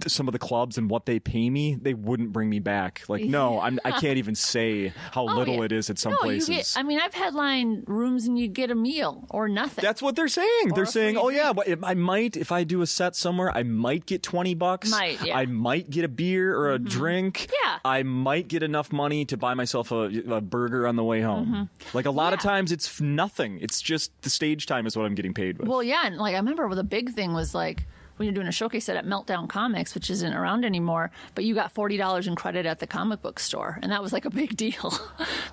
some of the clubs and what they pay me, they wouldn't bring me back. Like, no, I can't even say how little it is at some places." I've headlined rooms and you get a meal or nothing. That's what they're saying. They're saying, "Oh yeah, but I might, if I do a set somewhere, I might get $20. I might get a beer or a drink. Yeah. I might get enough money to buy myself a burger on the way home. Like a lot of times, it's nothing. It's just the stage time is what I'm getting paid with." Well, yeah, and like I remember the big thing was like when you're doing a showcase set at Meltdown Comics, which isn't around anymore, but you got $40 in credit at the comic book store, and that was like a big deal.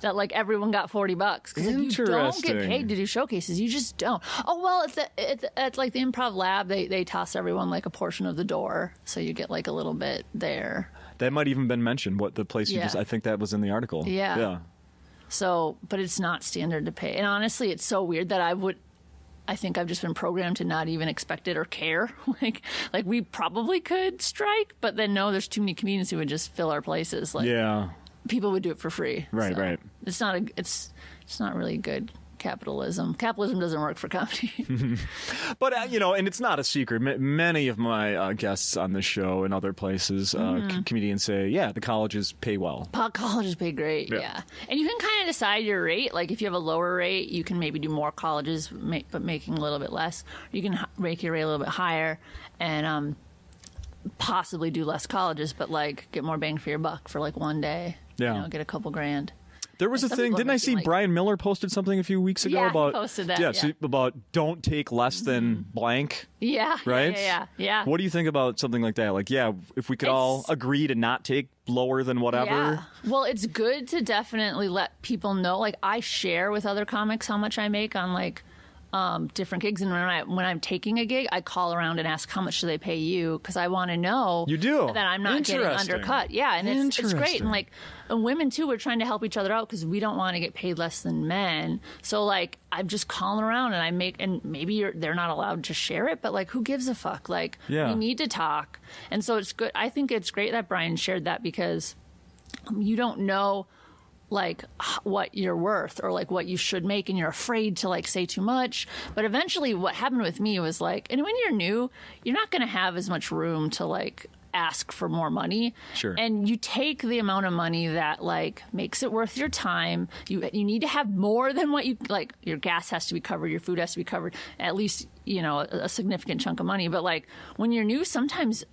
That like everyone got $40 because like, you don't get paid to do showcases. You just don't. Oh well, at like the Improv Lab, they toss everyone like a portion of the door, so you get like a little bit there. That might even been mentioned. What the place you just? I think that was in the article. Yeah. So, but it's not standard to pay. And honestly, it's so weird that I think I've just been programmed to not even expect it or care. like we probably could strike, but then no, there's too many comedians who would just fill our places. Like, people would do it for free. Right, so right. It's not really good capitalism. Capitalism doesn't work for comedy. But, and it's not a secret. Many of my guests on this show and other places, comedians say, the colleges pay well. Colleges pay great, yeah. And you can kind of decide your rate. Like, if you have a lower rate, you can maybe do more colleges, but making a little bit less. You can make your rate a little bit higher and possibly do less colleges, but, like, get more bang for your buck for, like, one day. Yeah. Get a couple grand. There was a thing, didn't I see Brian Miller posted something a few weeks ago about... he posted that, so about don't take less than blank. Yeah. Right? Yeah. What do you think about something like that? Like, if we could all agree to not take lower than whatever. Yeah. Well, it's good to definitely let people know. Like, I share with other comics how much I make on, like, different gigs, and when I'm taking a gig, I call around and ask how much do they pay you, because I want to know that I'm not getting undercut. Yeah, and it's great. And like, and women too, we're trying to help each other out because we don't want to get paid less than men. So like, I'm just calling around and and maybe they're not allowed to share it, but like, who gives a fuck? Like, we need to talk. And so it's good. I think it's great that Brian shared that, because you don't know like what you're worth or like what you should make, and you're afraid to like say too much. But eventually what happened with me was like, and when you're new, you're not going to have as much room to like ask for more money. Sure. And you take the amount of money that like makes it worth your time. You need to have more than what you like. Your gas has to be covered, your food has to be covered, at least, a significant chunk of money. But like, when you're new, sometimes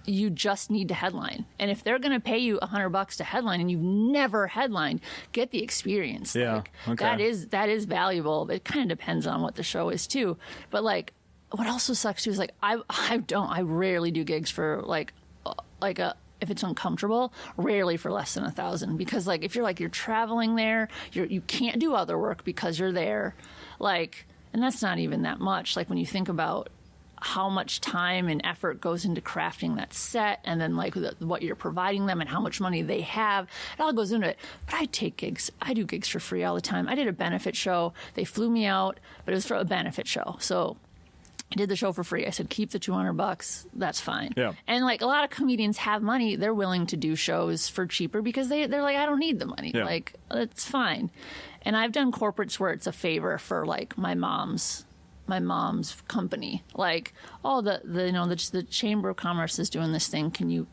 you just need to headline. And if they're going to pay you $100 to headline and you've never headlined, get the experience. Yeah. Like, that is valuable. It kind of depends on what the show is too. But like, what also sucks too is like, I rarely do gigs for like if it's uncomfortable, rarely for less than $1,000, because like, if you're traveling there, you can't do other work because you're there. Like, and that's not even that much. Like, when you think about how much time and effort goes into crafting that set, and then like what you're providing them and how much money they have, it all goes into it. But I take gigs. I do gigs for free all the time. I did a benefit show. They flew me out, but it was for a benefit show. So I did the show for free. I said, keep the $200. That's fine. Yeah. And like, a lot of comedians have money. They're willing to do shows for cheaper because they're like, I don't need the money. Yeah. Like, it's fine. And I've done corporates where it's a favor for like my mom's company, like, the Chamber of Commerce is doing this thing. Can you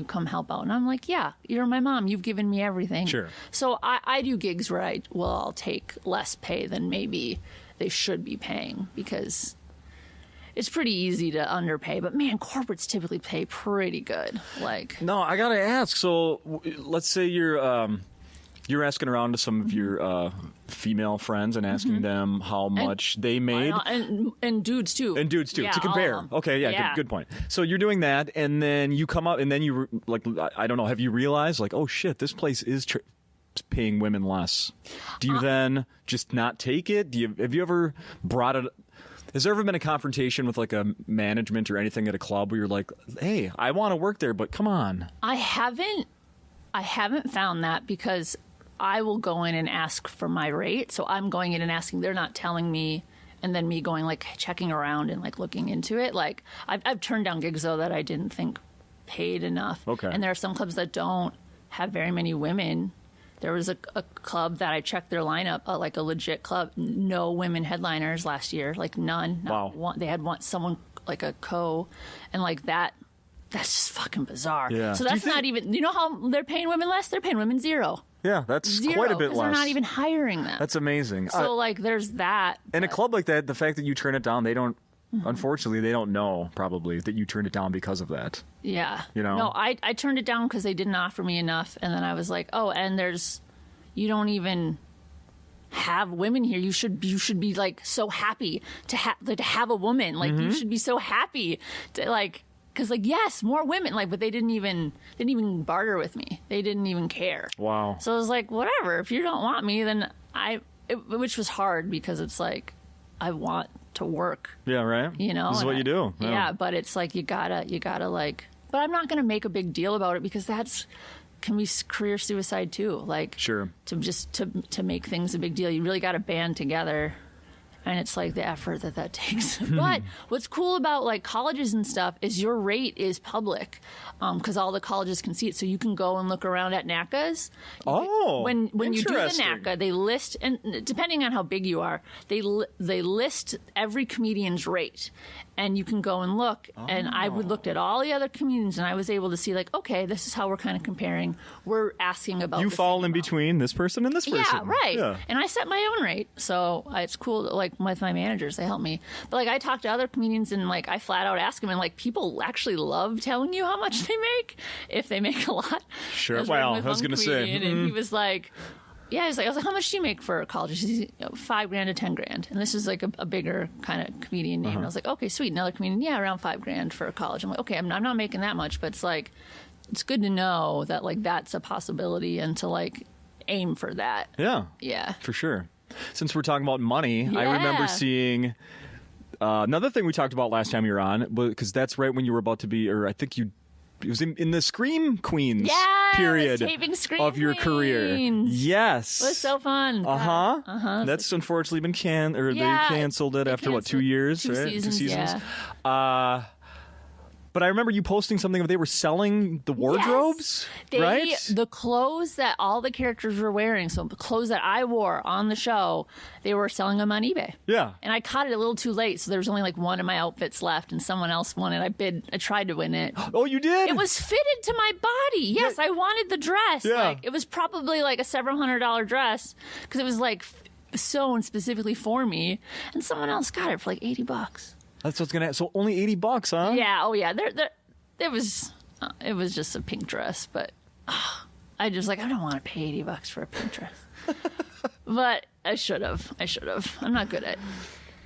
come help out? And I'm like, yeah, you're my mom. You've given me everything. Sure. So I do gigs where I'll take less pay than maybe they should be paying, because it's pretty easy to underpay. But man, corporates typically pay pretty good. Like, no, I gotta ask. So let's say you're asking around to some of your female friends and asking them how much they made. And dudes, too. And dudes, too, to compare. Okay, yeah. Good point. So you're doing that, and then you come up, and then you, like, I don't know, have you realized, like, oh, shit, this place is paying women less? Do you then just not take it? Have you ever brought it... Has there ever been a confrontation with, like, a management or anything at a club where you're like, hey, I want to work there, but come on? I haven't found that, because I will go in and ask for my rate. So I'm going in and asking, they're not telling me, and then me going, like, checking around and like looking into it. Like, I've turned down gigs though that I didn't think paid enough. Okay. And there are some clubs that don't have very many women. There was a club that I checked their lineup, like a legit club, no women headliners last year, like none. Wow. One. They had someone like a and like that. That's just fucking bizarre. Yeah. So that's not even, how they're paying women less? They're paying women $0. Yeah, that's $0, quite a bit less. They're not even hiring them. That's amazing. So, like, there's that. In a club like that, the fact that you turn it down, they don't, unfortunately, they don't know, probably, that you turned it down because of that. Yeah. No, I turned it down because they didn't offer me enough. And then I was like, oh, and you don't even have women here. You should be, like, so happy to have a woman. Like, you should be so happy to, like... Because, like, yes, more women, like, but they didn't even barter with me. They didn't even care. Wow. So I was like, whatever. If you don't want me, then which was hard, because it's like, I want to work. Yeah, right. This is what you do. Yeah, but it's like, you gotta like, but I'm not gonna make a big deal about it, because can be career suicide too. Like, sure, to make things a big deal, you really got to band together. And it's like the effort that takes. But what's cool about like colleges and stuff is your rate is public, because all the colleges can see it. So you can go and look around at NACAs. When you do the NACA, they list, and depending on how big you are, they list every comedian's rate. And you can go and look. And I looked at all the other comedians, and I was able to see, like, okay, this is how we're kind of comparing. We're asking about. You fall in between this person and this person. Yeah, right. Yeah. And I set my own rate, so it's cool. Like with my managers, they help me. But like I talk to other comedians, and like I flat out ask them, and like people actually love telling you how much they make if they make a lot. Sure. Wow. I was going to say, and he was like. Yeah, I was like, how much do you make for college? She's $5,000 to $10,000, and this is like a bigger kind of comedian name. And I was like, okay, sweet. Another comedian, yeah, around $5,000 for college. I'm like, okay, I'm not making that much, but it's like, it's good to know that like that's a possibility and to like aim for that. Yeah, for sure. Since we're talking about money, I remember seeing another thing we talked about last time you were on, because that's right when you were about to be, or I think it was in the Scream Queens period of your career. Yes. It was so fun. That's unfortunately been they canceled it after what, 2 years, right? 2 seasons. Yeah. But I remember you posting something they were selling the wardrobes, right? The clothes that all the characters were wearing, so the clothes that I wore on the show, they were selling them on eBay. Yeah. And I caught it a little too late, so there was only like one of my outfits left, and someone else won it. I tried to win it. Oh, you did? It was fitted to my body. Yes, I wanted the dress. Yeah. Like, it was probably like a several $100 dress, because it was like sewn specifically for me, and someone else got it for like $80. That's what's gonna. So only $80, huh? Yeah. Oh, yeah. It was just a pink dress, but I just like I don't want to pay $80 for a pink dress. But I should have. I'm not good at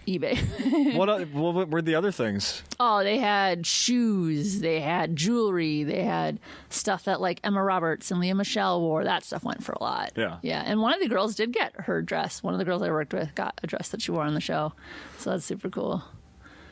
eBay. What were the other things? Oh, they had shoes, they had jewelry, they had stuff that like Emma Roberts and Leah Michele wore. That stuff went for a lot. Yeah. And one of the girls did get her dress. One of the girls I worked with got a dress that she wore on the show. So that's super cool.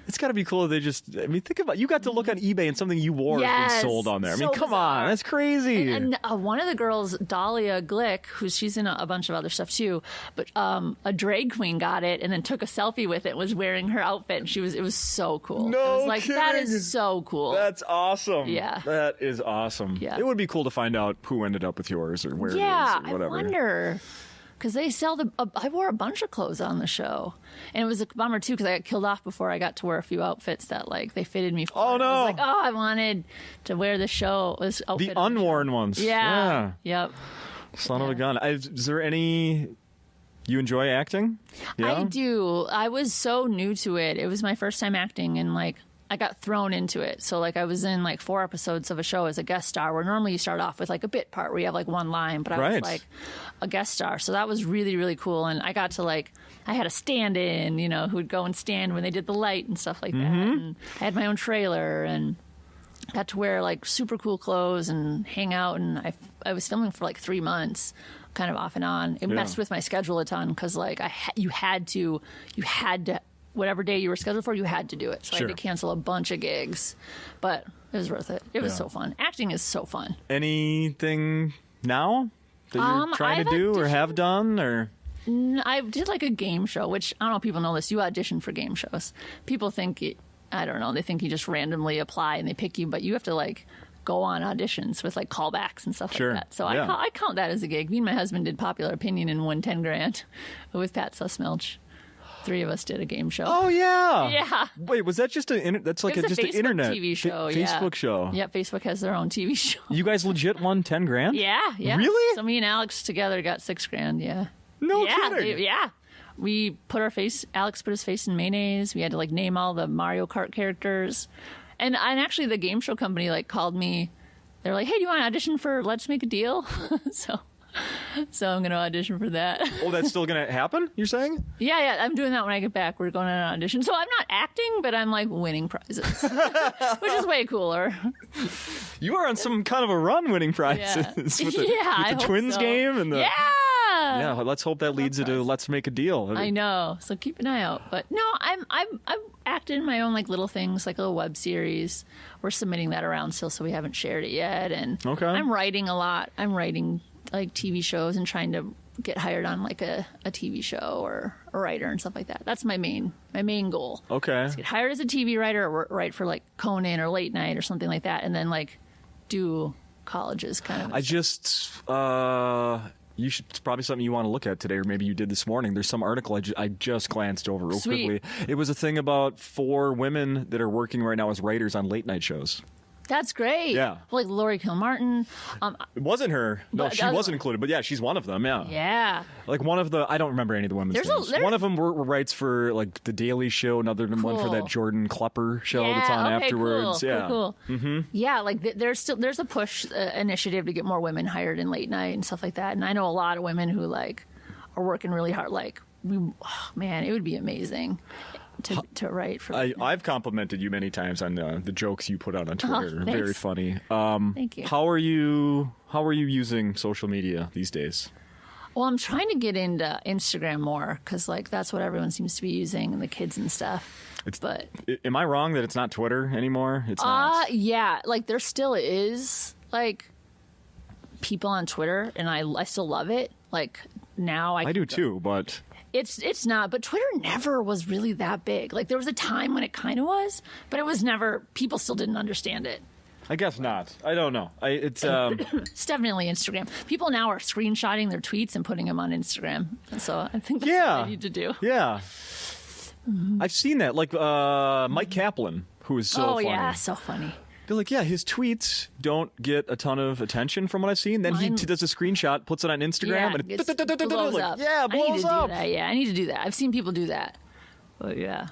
It's got to be cool. Think about, you got to look on eBay and something you wore has been sold on there. I mean, come on, that's crazy. And one of the girls, Dahlia Glick, she's in a bunch of other stuff too, but a drag queen got it and then took a selfie with it, was wearing her outfit, and it was so cool. No, I was like, kidding. That is so cool. That's awesome. Yeah. That is awesome. Yeah. It would be cool to find out who ended up with yours or where it is or whatever. I wonder. Because they sell I wore a bunch of clothes on the show. And it was a bummer, too, because I got killed off before I got to wear a few outfits that, like, they fitted me for. Oh, no. I was like, I wanted to wear this outfit. The unworn ones. Yeah. Yep. Son of a gun. Is there any... You enjoy acting? Yeah? I do. I was so new to it. It was my first time acting, and, like, I got thrown into it. So, like, I was in, like, 4 episodes of a show as a guest star, where normally you start off with, like, a bit part where you have, like, one line. But I was, like, a guest star. So that was really, really cool. And I got to, like, I had a stand-in, who would go and stand when they did the light and stuff like that. And I had my own trailer and got to wear, like, super cool clothes and hang out. And I was filming for, like, 3 months, kind of off and on. It messed with my schedule a ton because, like, you had to whatever day you were scheduled for, you had to do it. So I had to cancel a bunch of gigs. But it was worth it. It was so fun. Acting is so fun. Anything now that you're trying to do or have done? Or I did like a game show, which I don't know if people know this. You audition for game shows. People think, I don't know, they think you just randomly apply and they pick you, but you have to like go on auditions with like callbacks and stuff like that. So I count that as a gig. Me and my husband did Popular Opinion and won $10,000 with Pat Sussmelch. 3 of us did a game show. Oh yeah. Yeah. Wait, was that just that's like just an internet TV show? Facebook show. Yeah, Facebook has their own TV show. You guys legit won $10,000? Yeah. Really? So me and Alex together got $6,000. Yeah. No kidding. We put Alex put his face in mayonnaise. We had to like name all the Mario Kart characters, and actually the game show company like called me. They're like, "Hey, do you want to audition for Let's Make a Deal?" So I'm going to audition for that. Oh, that's still going to happen, you're saying? Yeah, I'm doing that when I get back. We're going on an audition. So I'm not acting, but I'm like winning prizes, which is way cooler. You are on some kind of a run winning prizes with the Twins game and the... Yeah! Yeah, let's hope that leads you to let's make a deal. I know. So keep an eye out. But no, I've acted in my own like little things, like a little web series. We're submitting that around still, so we haven't shared it yet. And I'm writing a lot. I'm writing like TV shows and trying to get hired on like a TV show or a writer and stuff like that. That's my main goal. Okay. Is get hired as a TV writer or write for like Conan or Late Night or something like that, and then like do colleges kind of. You should. It's probably something you want to look at today, or maybe you did this morning. There's some article I just glanced over real quickly. It was a thing about 4 women that are working right now as writers on late night shows. That's great. Yeah. Like Lori Kilmartin. It wasn't her. No, she wasn't included. But yeah, she's one of them. Yeah. Yeah. Like one of the, I don't remember any of the women's names. One of them writes for like The Daily Show, another one for that Jordan Klepper show that's on afterwards. Cool, yeah. Cool. Mm-hmm. Yeah. Like there's a push initiative to get more women hired in late night and stuff like that. And I know a lot of women who like are working really hard. Like, man, it would be amazing. To write for. I've complimented you many times on the jokes you put out on Twitter. Very funny. Thank you. How are you using social media these days? Well, I'm trying to get into Instagram more because like that's what everyone seems to be using, and the kids and stuff. But am I wrong that it's not Twitter anymore? It's not. Yeah, like there still is like people on Twitter, and I still love it. Like now I do too, but. It's not, but Twitter never was really that big. Like there was a time when it kind of was, but it was never. People still didn't understand it. I guess not. I don't know. It's it's definitely Instagram. People now are screenshotting their tweets and putting them on Instagram. So I think that's what I need to do. Yeah, I've seen that. Like Mike Kaplan, who is so funny. Oh yeah, so funny. They're like, yeah, his tweets don't get a ton of attention from what I've seen. Then he does a screenshot, puts it on Instagram, and it blows up. Yeah, blows up. Yeah, I need to do that. I've seen people do that. But yeah.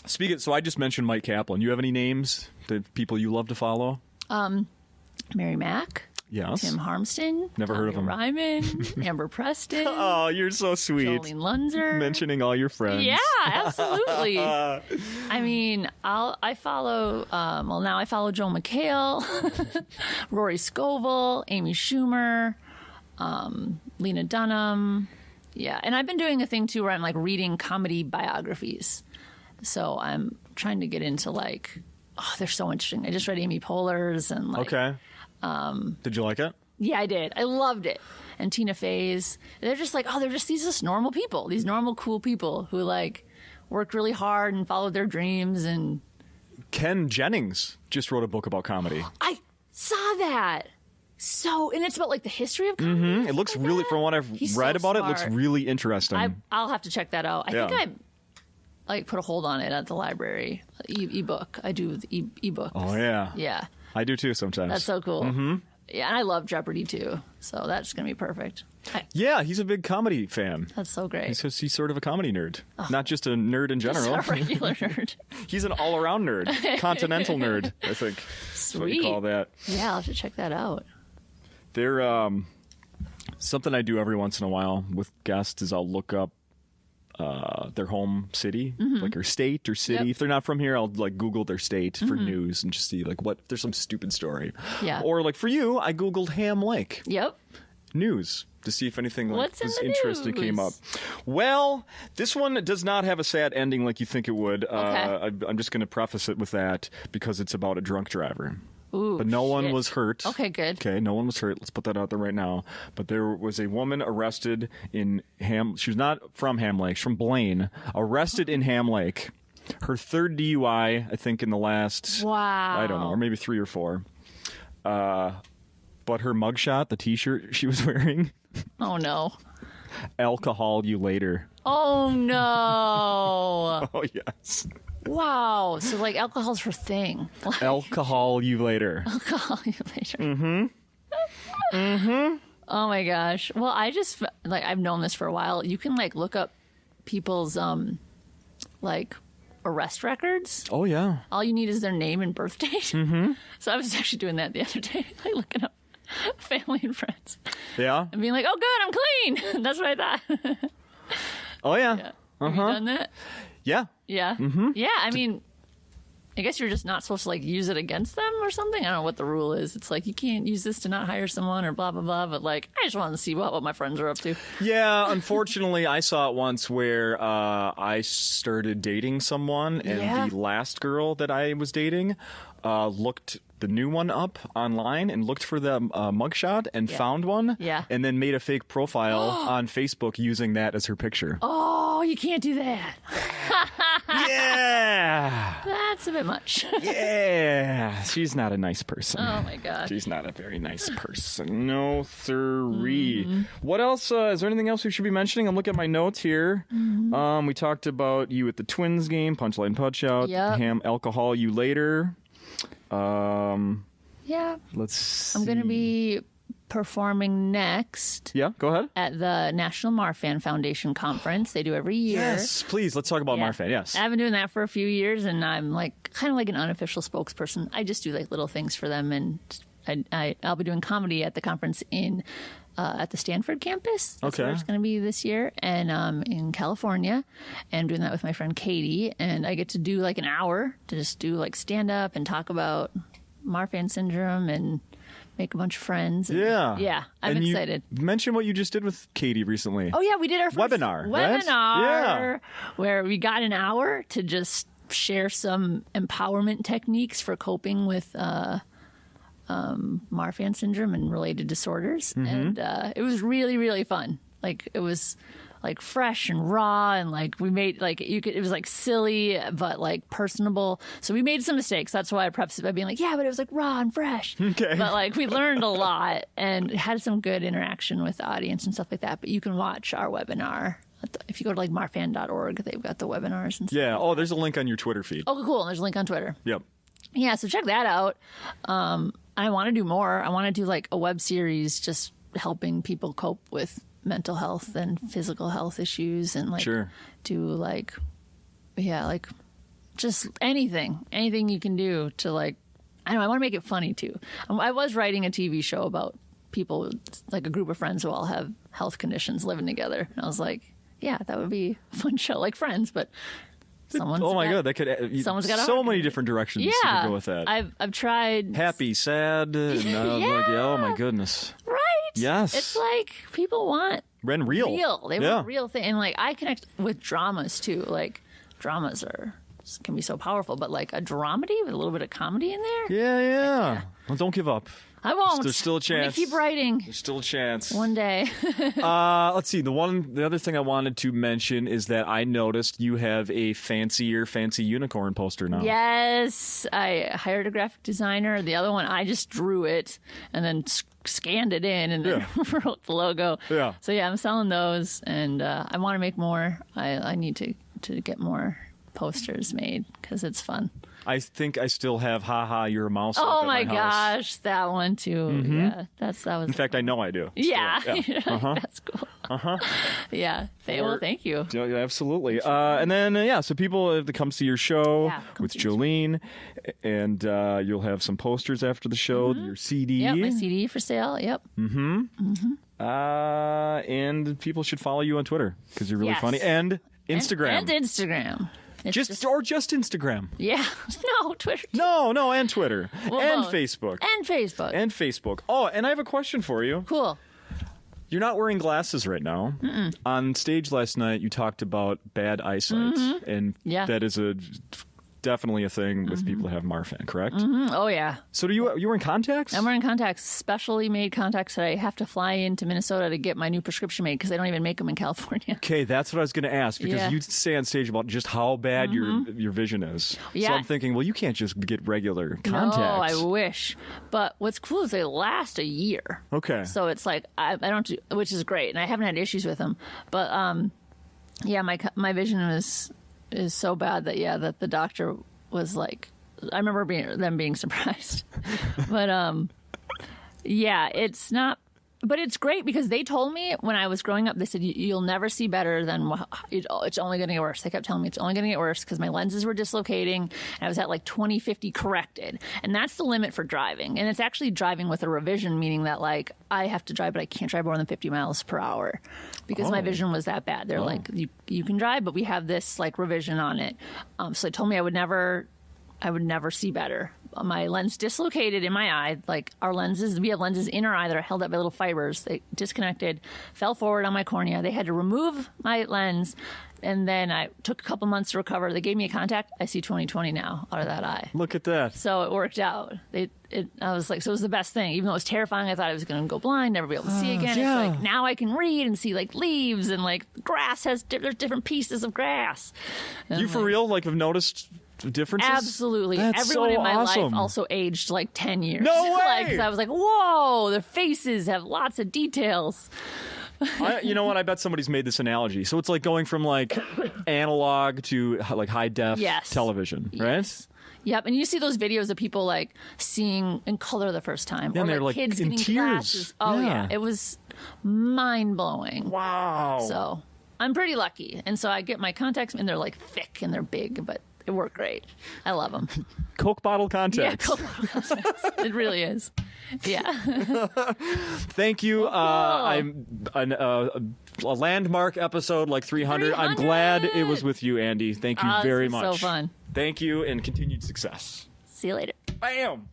So I just mentioned Mike Kaplan. You have any names, the people you love to follow? Mary Mack. Yes. Tim Harmston. Never heard of him. Ryman. Amber Preston. Oh, you're so sweet. Jolene Lunzer. Mentioning all your friends. Yeah, absolutely. I mean, I follow, now I follow Joel McHale, Rory Scovel, Amy Schumer, Lena Dunham. Yeah, and I've been doing a thing too where I'm like reading comedy biographies. So I'm trying to get into like, they're so interesting. I just read Amy Poehler's and like. Okay. Did you like it? Yeah, I did. I loved it. And Tina Fey's. They're just like, they're just these normal people. These normal, cool people who like worked really hard and followed their dreams. And Ken Jennings just wrote a book about comedy. I saw that. And it's about like the history of comedy. Mm-hmm. It looks really, from what I've read about it, looks really interesting. I'll have to check that out. I think I like put a hold on it at the library. Ebook. I do the ebook. Oh yeah. Yeah. I do too sometimes. That's so cool. Mm-hmm. Yeah, and I love Jeopardy too, so that's gonna be perfect. Yeah, he's a big comedy fan. That's so great. He's sort of a comedy nerd, not just a nerd in general. Just a regular nerd. He's an all-around nerd, continental nerd. I think that's what you call that. Yeah, I'll have to check that out. They're something I do every once in a while with guests is I'll look up their home city, like or state or city. Yep. If they're not from here, I'll like Google their state for news and just see like what if there's some stupid story. Yeah. Or like for you, I Googled Ham Lake. Yep. News to see if anything like was interesting news? came up. Well, this one does not have a sad ending like you think it would. Okay. I'm just going to preface it with that because it's about a drunk driver. Ooh, but no one was hurt. Okay, good. Okay, no one was hurt. Let's put that out there right now. But there was a woman arrested in She was not from Ham Lake. She's from Blaine. Arrested in Ham Lake. Her third DUI, I think, in the last... Wow. I don't know, or maybe 3 or 4. But her mugshot, the T-shirt she was wearing... Oh, no. Alcohol you later. Oh, no. Oh, yes. Wow. So, like, alcohol's her thing. Like, alcohol you later. Alcohol you later. Mm-hmm. Mm-hmm. Oh, my gosh. Well, I've known this for a while. You can, like, look up people's, like, arrest records. Oh, yeah. All you need is their name and birth date. Mm-hmm. So I was actually doing that the other day, like, looking up family and friends. Yeah? And being like, oh, good, I'm clean. That's what I thought. Oh, yeah. Have you done that? Yeah. Yeah. Mm-hmm. Yeah, I mean, I guess you're just not supposed to like use it against them or something. I don't know what the rule is. It's like you can't use this to not hire someone or blah blah blah. But like, I just wanted to see what my friends are up to. Yeah, unfortunately, I saw it once where I started dating someone, and the last girl that I was dating looked the new one up online and looked for the mugshot and found one, and then made a fake profile on Facebook using that as her picture. Oh, you can't do that. Yeah. That's a bit much. Yeah. She's not a nice person. Oh, my God. She's not a very nice person. No, sirree. What else? Is there anything else we should be mentioning? I'm looking at my notes here. We talked about you at the Twins game, Punchline Punch Out, Ham Alcohol You Later. Let's see. I'm going to be performing next. Yeah, go ahead. At the National Marfan Foundation Conference. They do every year. Yes, please. Let's talk about Marfan. Yes. I've been doing that for a few years, and I'm like kind of like an unofficial spokesperson. I just do like little things for them, and I'll be doing comedy at the conference at the Stanford campus. That's where it's going to be this year, and in California, and I'm doing that with my friend Katie, and I get to do like an hour to just do like stand up and talk about Marfan syndrome and make a bunch of friends. Yeah, I'm excited. Mention what you just did with Katie recently. Oh yeah, we did our first webinar, right? Where we got an hour to just share some empowerment techniques for coping with Marfan syndrome and related disorders, and it was really, really fun. Like it was like fresh and raw, and like we made like it was like silly but like personable. So we made some mistakes. That's why I prefaced it by being like, yeah, but it was like raw and fresh. Okay. But like we learned a lot and had some good interaction with the audience and stuff like that. But you can watch our webinar. If you go to like marfan.org, they've got the webinars and stuff. Yeah. Oh, there's a link on your Twitter feed. Oh, cool. There's a link on Twitter. Yep. Yeah. So check that out. I want to do more. I want to do like a web series just helping people cope with mental health and physical health issues, and like do like just anything you can do to like, I don't know, I want to make it funny too. I was writing a TV show about people, like a group of friends who all have health conditions living together, and I was like, yeah, that would be a fun show, like Friends, but God, that could. Someone's got so many different directions you could go with that. I've tried happy, sad, and oh my goodness, right? Yes, it's like people want real. They want real thing, and like I connect with dramas too. Like dramas can be so powerful, but like a dramedy with a little bit of comedy in there. Yeah. Well, don't give up. I won't. There's still a chance. I'm gonna keep writing. There's still a chance. One day. Let's see. The other thing I wanted to mention is that I noticed you have a fancy unicorn poster now. Yes. I hired a graphic designer. The other one, I just drew it and then scanned it in and then wrote the logo. Yeah. So yeah, I'm selling those, and I want to make more. I need to get more posters made because it's fun. I think I still have "Ha You're a Mouse." Oh my gosh, that one too. Yeah, that was. In fact, I know I do. Yeah, that's cool. Yeah. Thank you. Yeah, absolutely. And then so people have to come see your show with Jolene, and you'll have some posters after the show. Your CD. Yep, my CD for sale. Yep. And people should follow you on Twitter because you're really funny, and Instagram. And Instagram. Just Instagram. Yeah. No, Twitter. No, and Twitter. Well, and both. Facebook. And Facebook. Oh, and I have a question for you. Cool. You're not wearing glasses right now. On stage last night, you talked about bad eyesight. And that is definitely a thing with people that have Marfan, correct? Oh, yeah. So you wearing contacts? I'm wearing contacts, specially made contacts that I have to fly into Minnesota to get my new prescription made because they don't even make them in California. Okay, that's what I was going to ask because you say on stage about just how bad your vision is. Yeah. So I'm thinking, well, you can't just get regular contacts. No, I wish. But what's cool is they last a year. Okay. So it's like, I don't do, which is great, and I haven't had issues with them. But my vision is so bad that the doctor was like, I remember them being surprised. But it's not, but it's great because they told me when I was growing up, they said you'll never see better than it's only going to get worse. They kept telling me it's only going to get worse because my lenses were dislocating and I was at like 20/50 corrected, and that's the limit for driving. And it's actually driving with a revision, meaning that like I have to drive, but I can't drive more than 50 miles per hour because my vision was that bad. They're like, you can drive, but we have this like revision on it. So they told me I would never I would never see better. My lens dislocated in my eye. Like our lenses, we have lenses in our eye that are held up by little fibers. They disconnected, fell forward on my cornea. They had to remove my lens. And then I took a couple months to recover. They gave me a contact. I see 20/20 now out of that eye. Look at that. So it worked out. I was like, so it was the best thing. Even though it was terrifying, I thought I was going to go blind, never be able to see again. Yeah. It's like, now I can read and see like leaves and like grass there's different pieces of grass. And you for real, like, have noticed differences? Absolutely. That's Everyone so in my awesome. life also aged like 10 years. No way! Like, 'cause I was like, whoa, their faces have lots of details. You know what? I bet somebody's made this analogy. So it's like going from like analog to like high def television, right? Yes. Yep, and you see those videos of people like seeing in color the first time, Yeah, or they're, like, kids in getting tears. glasses. Oh yeah, it was mind blowing. Wow. So I'm pretty lucky, and so I get my contacts, and they're like thick and they're big, but they work great. I love them. Coke bottle contacts. Yeah, Coke bottle contacts. It really is. Yeah. Thank you. Cool. I'm a landmark episode like 300. I'm glad it was with you, Andy. Thank you very much. So fun. Thank you and continued success. See you later. Bam.